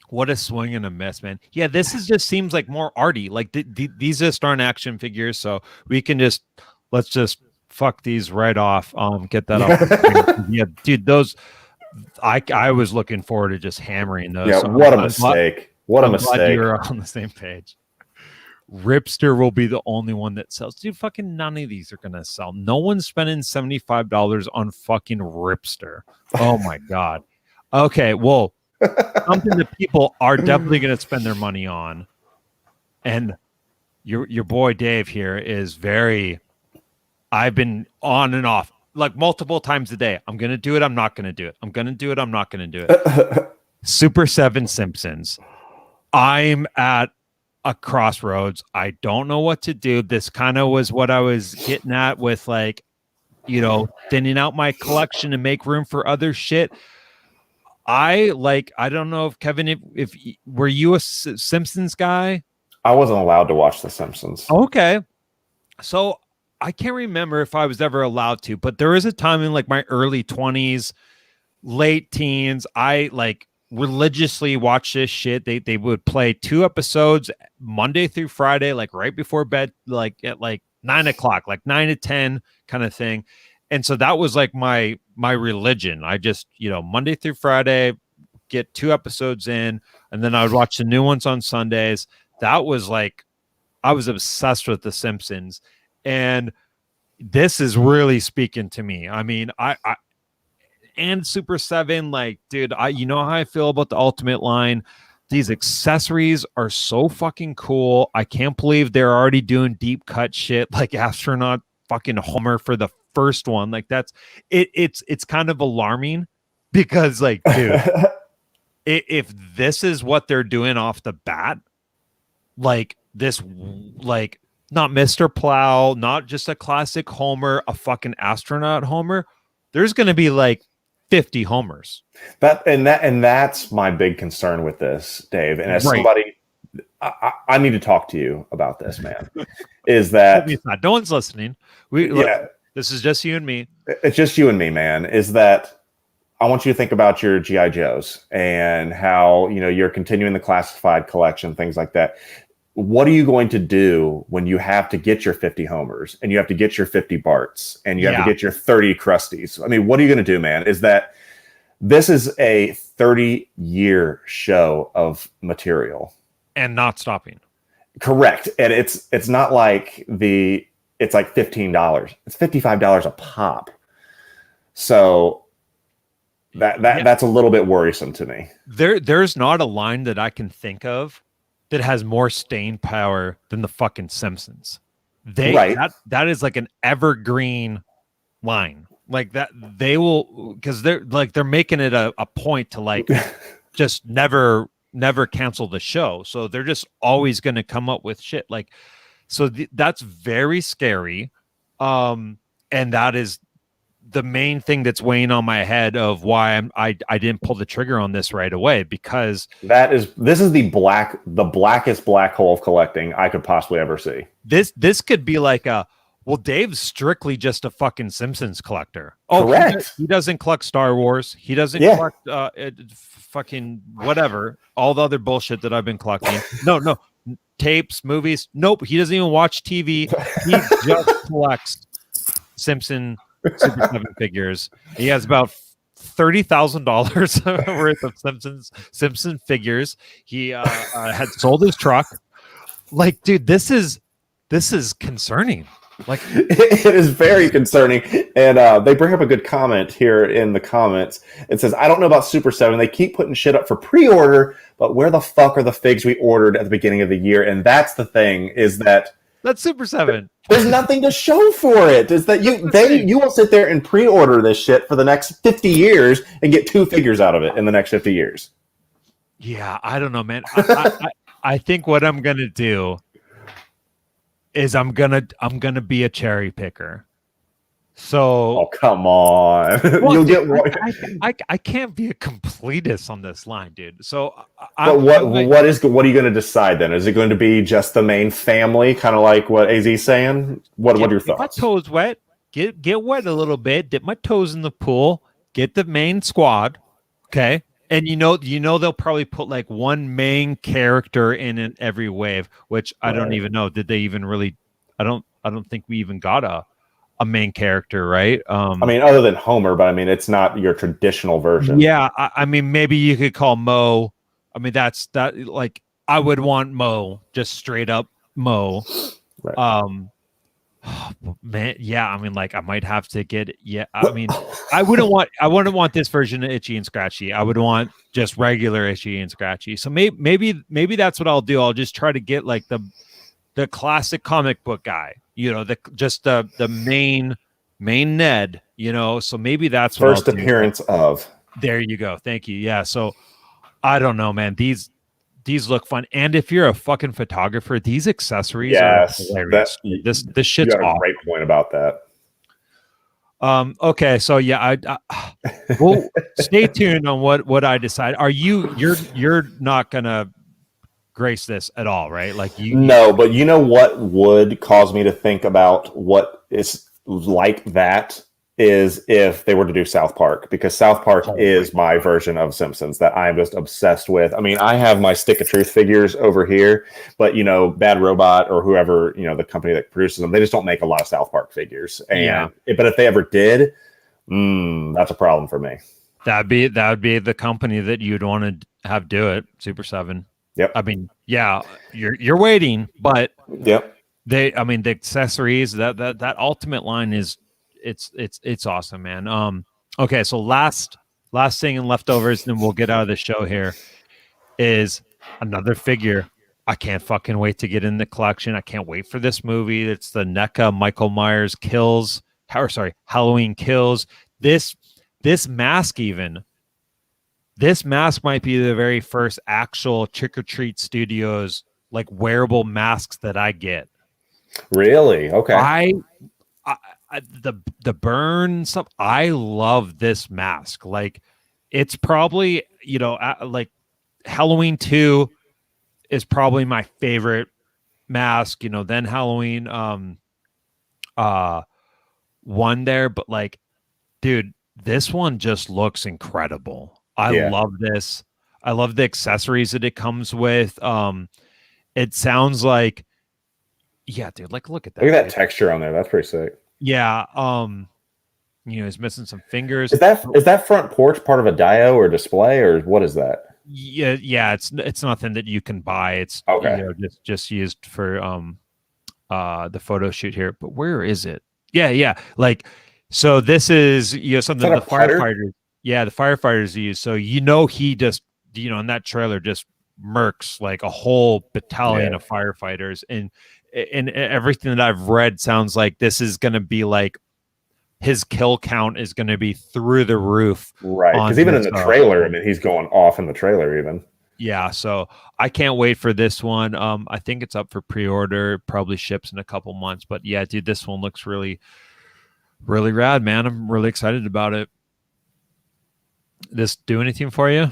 What a swing and a miss, man. Yeah, this just seems like more arty. Like these just aren't action figures, so we can let's just fuck these right off. Get that off. Yeah, dude, those I was looking forward to just hammering those. Yeah, what a mistake. What a mistake. Glad you're on the same page. Ripster will be the only one that sells. Dude, fucking none of these are going to sell. No one's spending $75 on fucking Ripster. Oh, my God. Okay, well, something that people are definitely going to spend their money on. And your boy Dave here is I've been on and off, like multiple times a day. I'm going to do it. I'm not going to do it. I'm going to do it. I'm not going to do it. Super 7 Simpsons. I'm at a crossroads. I don't know what to do. This kind of was what I was getting at with like, thinning out my collection and make room for other shit. I don't know if Kevin, if were you a Simpsons guy? I wasn't allowed to watch The Simpsons. Okay. So I can't remember if I was ever allowed to, but there was a time in like my early 20s, late teens, I like religiously watch this shit. They would play 2 episodes Monday through Friday, like right before bed, like at like 9 o'clock, like 9 to 10 kind of thing. And so that was like my religion. I just, Monday through Friday, get 2 episodes in, and then I would watch the new ones on Sundays. That was like, I was obsessed with The Simpsons, and this is really speaking to me. I mean, I and Super 7, like, dude, you know how I feel about the Ultimate line. These accessories are so fucking cool. I can't believe they're already doing deep cut shit like Astronaut fucking Homer for the first one. Like it's kind of alarming because like, dude, if this is what they're doing off the bat, like this, like not Mr. Plow, not just a classic Homer, a fucking astronaut Homer, there's going to be like 50 homers. That's my big concern with this, Dave. And as somebody, I need to talk to you about this, man. Is that no one's listening? This is just you and me. It's just you and me, man. Is that I want you to think about your GI Joes and how you're continuing the classified collection, things like that. What are you going to do when you have to get your 50 homers and you have to get your 50 Barts and you have to get your 30 Krusties? I mean, what are you going to do, man? Is that this is a 30-year show of material and not stopping. Correct. And it's not like it's like $15. It's $55 a pop. So that's a little bit worrisome to me. There's not a line that I can think of that has more staying power than the fucking Simpsons. That is like an evergreen line. Like that they will, because they're making it a point to like just never cancel the show. So they're just always going to come up with shit. Like, so that's very scary. And that is the main thing that's weighing on my head of why I didn't pull the trigger on this right away, because this is the blackest black hole of collecting I could possibly ever see. This could be like Dave's strictly just a fucking Simpsons collector. Correct. He doesn't collect Star Wars. He doesn't collect fucking whatever, all the other bullshit that I've been collecting. No, tapes, movies. Nope. He doesn't even watch TV. He just collects Simpson Super 7 figures. He has about $30,000 worth of Simpson figures. He had sold his truck. Like, dude, this is concerning. Like, it is very concerning. And they bring up a good comment here in the comments. It says, I don't know about Super 7. They keep putting shit up for pre-order, but where the fuck are the figs we ordered at the beginning of the year? And that's the thing, is that that's Super 7. There's nothing to show for it. Is that you will sit there and pre-order this shit for the next 50 years and get 2 figures out of it in the next 50 years. Yeah, I don't know, man. I think what I'm gonna do is I'm gonna be a cherry picker. So come on. You'll get one. I can't be a completist on this line, dude. So what are you going to decide then? Is it going to be just the main family, kind of like what AZ's saying? What are your thoughts? Get my toes wet. Get wet a little bit. Dip my toes in the pool. Get the main squad. Okay. And they'll probably put like one main character in every wave, which I don't even know. Did they even really? I don't think we even got a main character, right? I mean, other than Homer, but I mean, it's not your traditional version. Yeah, I mean, maybe you could call Mo. I mean, that. Like, I would want Mo, just straight up Mo. Right. Man, yeah. I mean, like, I might have to get. Yeah, I mean, I wouldn't want this version of Itchy and Scratchy. I would want just regular Itchy and Scratchy. So maybe that's what I'll do. I'll just try to get like the classic comic book guy. The main Ned, so maybe that's first appearance of. There you go. Thank you. Yeah. So I don't know, man. These look fun. And if you're a fucking photographer, these accessories are hilarious. This shit's you got a great point about that. Okay. So yeah, well, stay tuned on what I decide. You're not gonna grace this at all, right? Like no, but you know what would cause me to think about what is like that is if they were to do South Park, because South Park is my version of Simpsons that I'm just obsessed with. I mean, I have my Stick of Truth figures over here, but Bad Robot or whoever, the company that produces them, they just don't make a lot of South Park figures. And but if they ever did, that's a problem for me. That would be the company that you'd want to have do it, Super 7. Yep. I mean, yeah, you're waiting, but yep. The accessories, that ultimate line is it's awesome, man. Okay, so last thing in leftovers, then we'll get out of the show here, is another figure I can't fucking wait to get in the collection. I can't wait for this movie. It's the NECA Michael Myers Halloween Kills. This mask even. This mask might be the very first actual Trick or Treat Studios like wearable masks that I get. Really? Okay. the burn stuff. I love this mask. Like, it's probably, like Halloween 2 is probably my favorite mask. Then Halloween 1 there, but like, dude, this one just looks incredible. I love this. I love the accessories that it comes with. It sounds like, yeah, dude, like, look at that. Look at that texture on there. That's pretty sick. Yeah. He's missing some fingers. Is that front porch part of a dio or display, or what is that? Yeah. It's nothing that you can buy. It's okay. Just used for the photo shoot here. But where is it? Yeah. Like, so this is something the firefighters. Yeah, the firefighters use. So he just in that trailer just murks like a whole battalion of firefighters, and everything that I've read sounds like this is going to be like his kill count is going to be through the roof. Right, because even in the trailer, I mean, he's going off in the trailer even. Yeah, so I can't wait for this one. I think it's up for pre-order, probably ships in a couple months. But yeah, dude, this one looks really, really rad, man. I'm really excited about it. This do anything for you?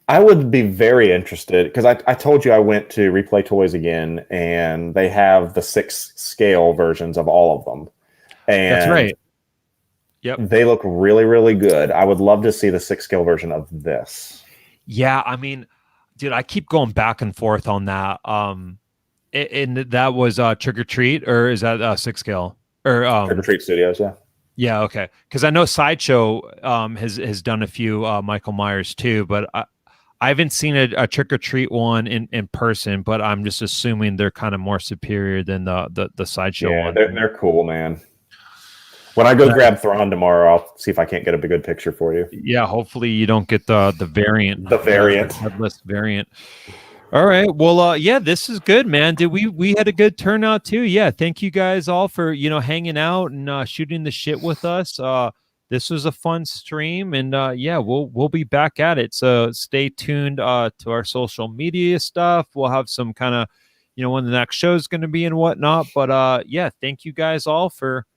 I would be very interested because I told you I went to Replay Toys again, and they have the 6 scale versions of all of them. And that's right. Yep. They look really, really good. I would love to see the 6 scale version of this. Yeah, I mean, dude, I keep going back and forth on that. And that was Trick or Treat, or is that 6 scale? Or Trick or Treat Studios, yeah. Yeah, okay. Because I know Sideshow has done a few Michael Myers too, but I haven't seen a Trick or Treat one in person. But I'm just assuming they're kind of more superior than the Sideshow one. Yeah, they're cool, man. When I go grab Thrawn tomorrow, I'll see if I can't get a good picture for you. Yeah, hopefully you don't get the variant. The variant. The headless variant. All right. Well, yeah, this is good, man. Did we had a good turnout too? Yeah. Thank you guys all for hanging out and shooting the shit with us. This was a fun stream, and yeah, we'll be back at it. So stay tuned to our social media stuff. We'll have some kind of when the next show is going to be and whatnot. But yeah, thank you guys all for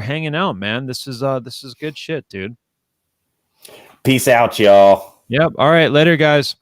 hanging out, man. This is good shit, dude. Peace out, y'all. Yep. All right. Later, guys.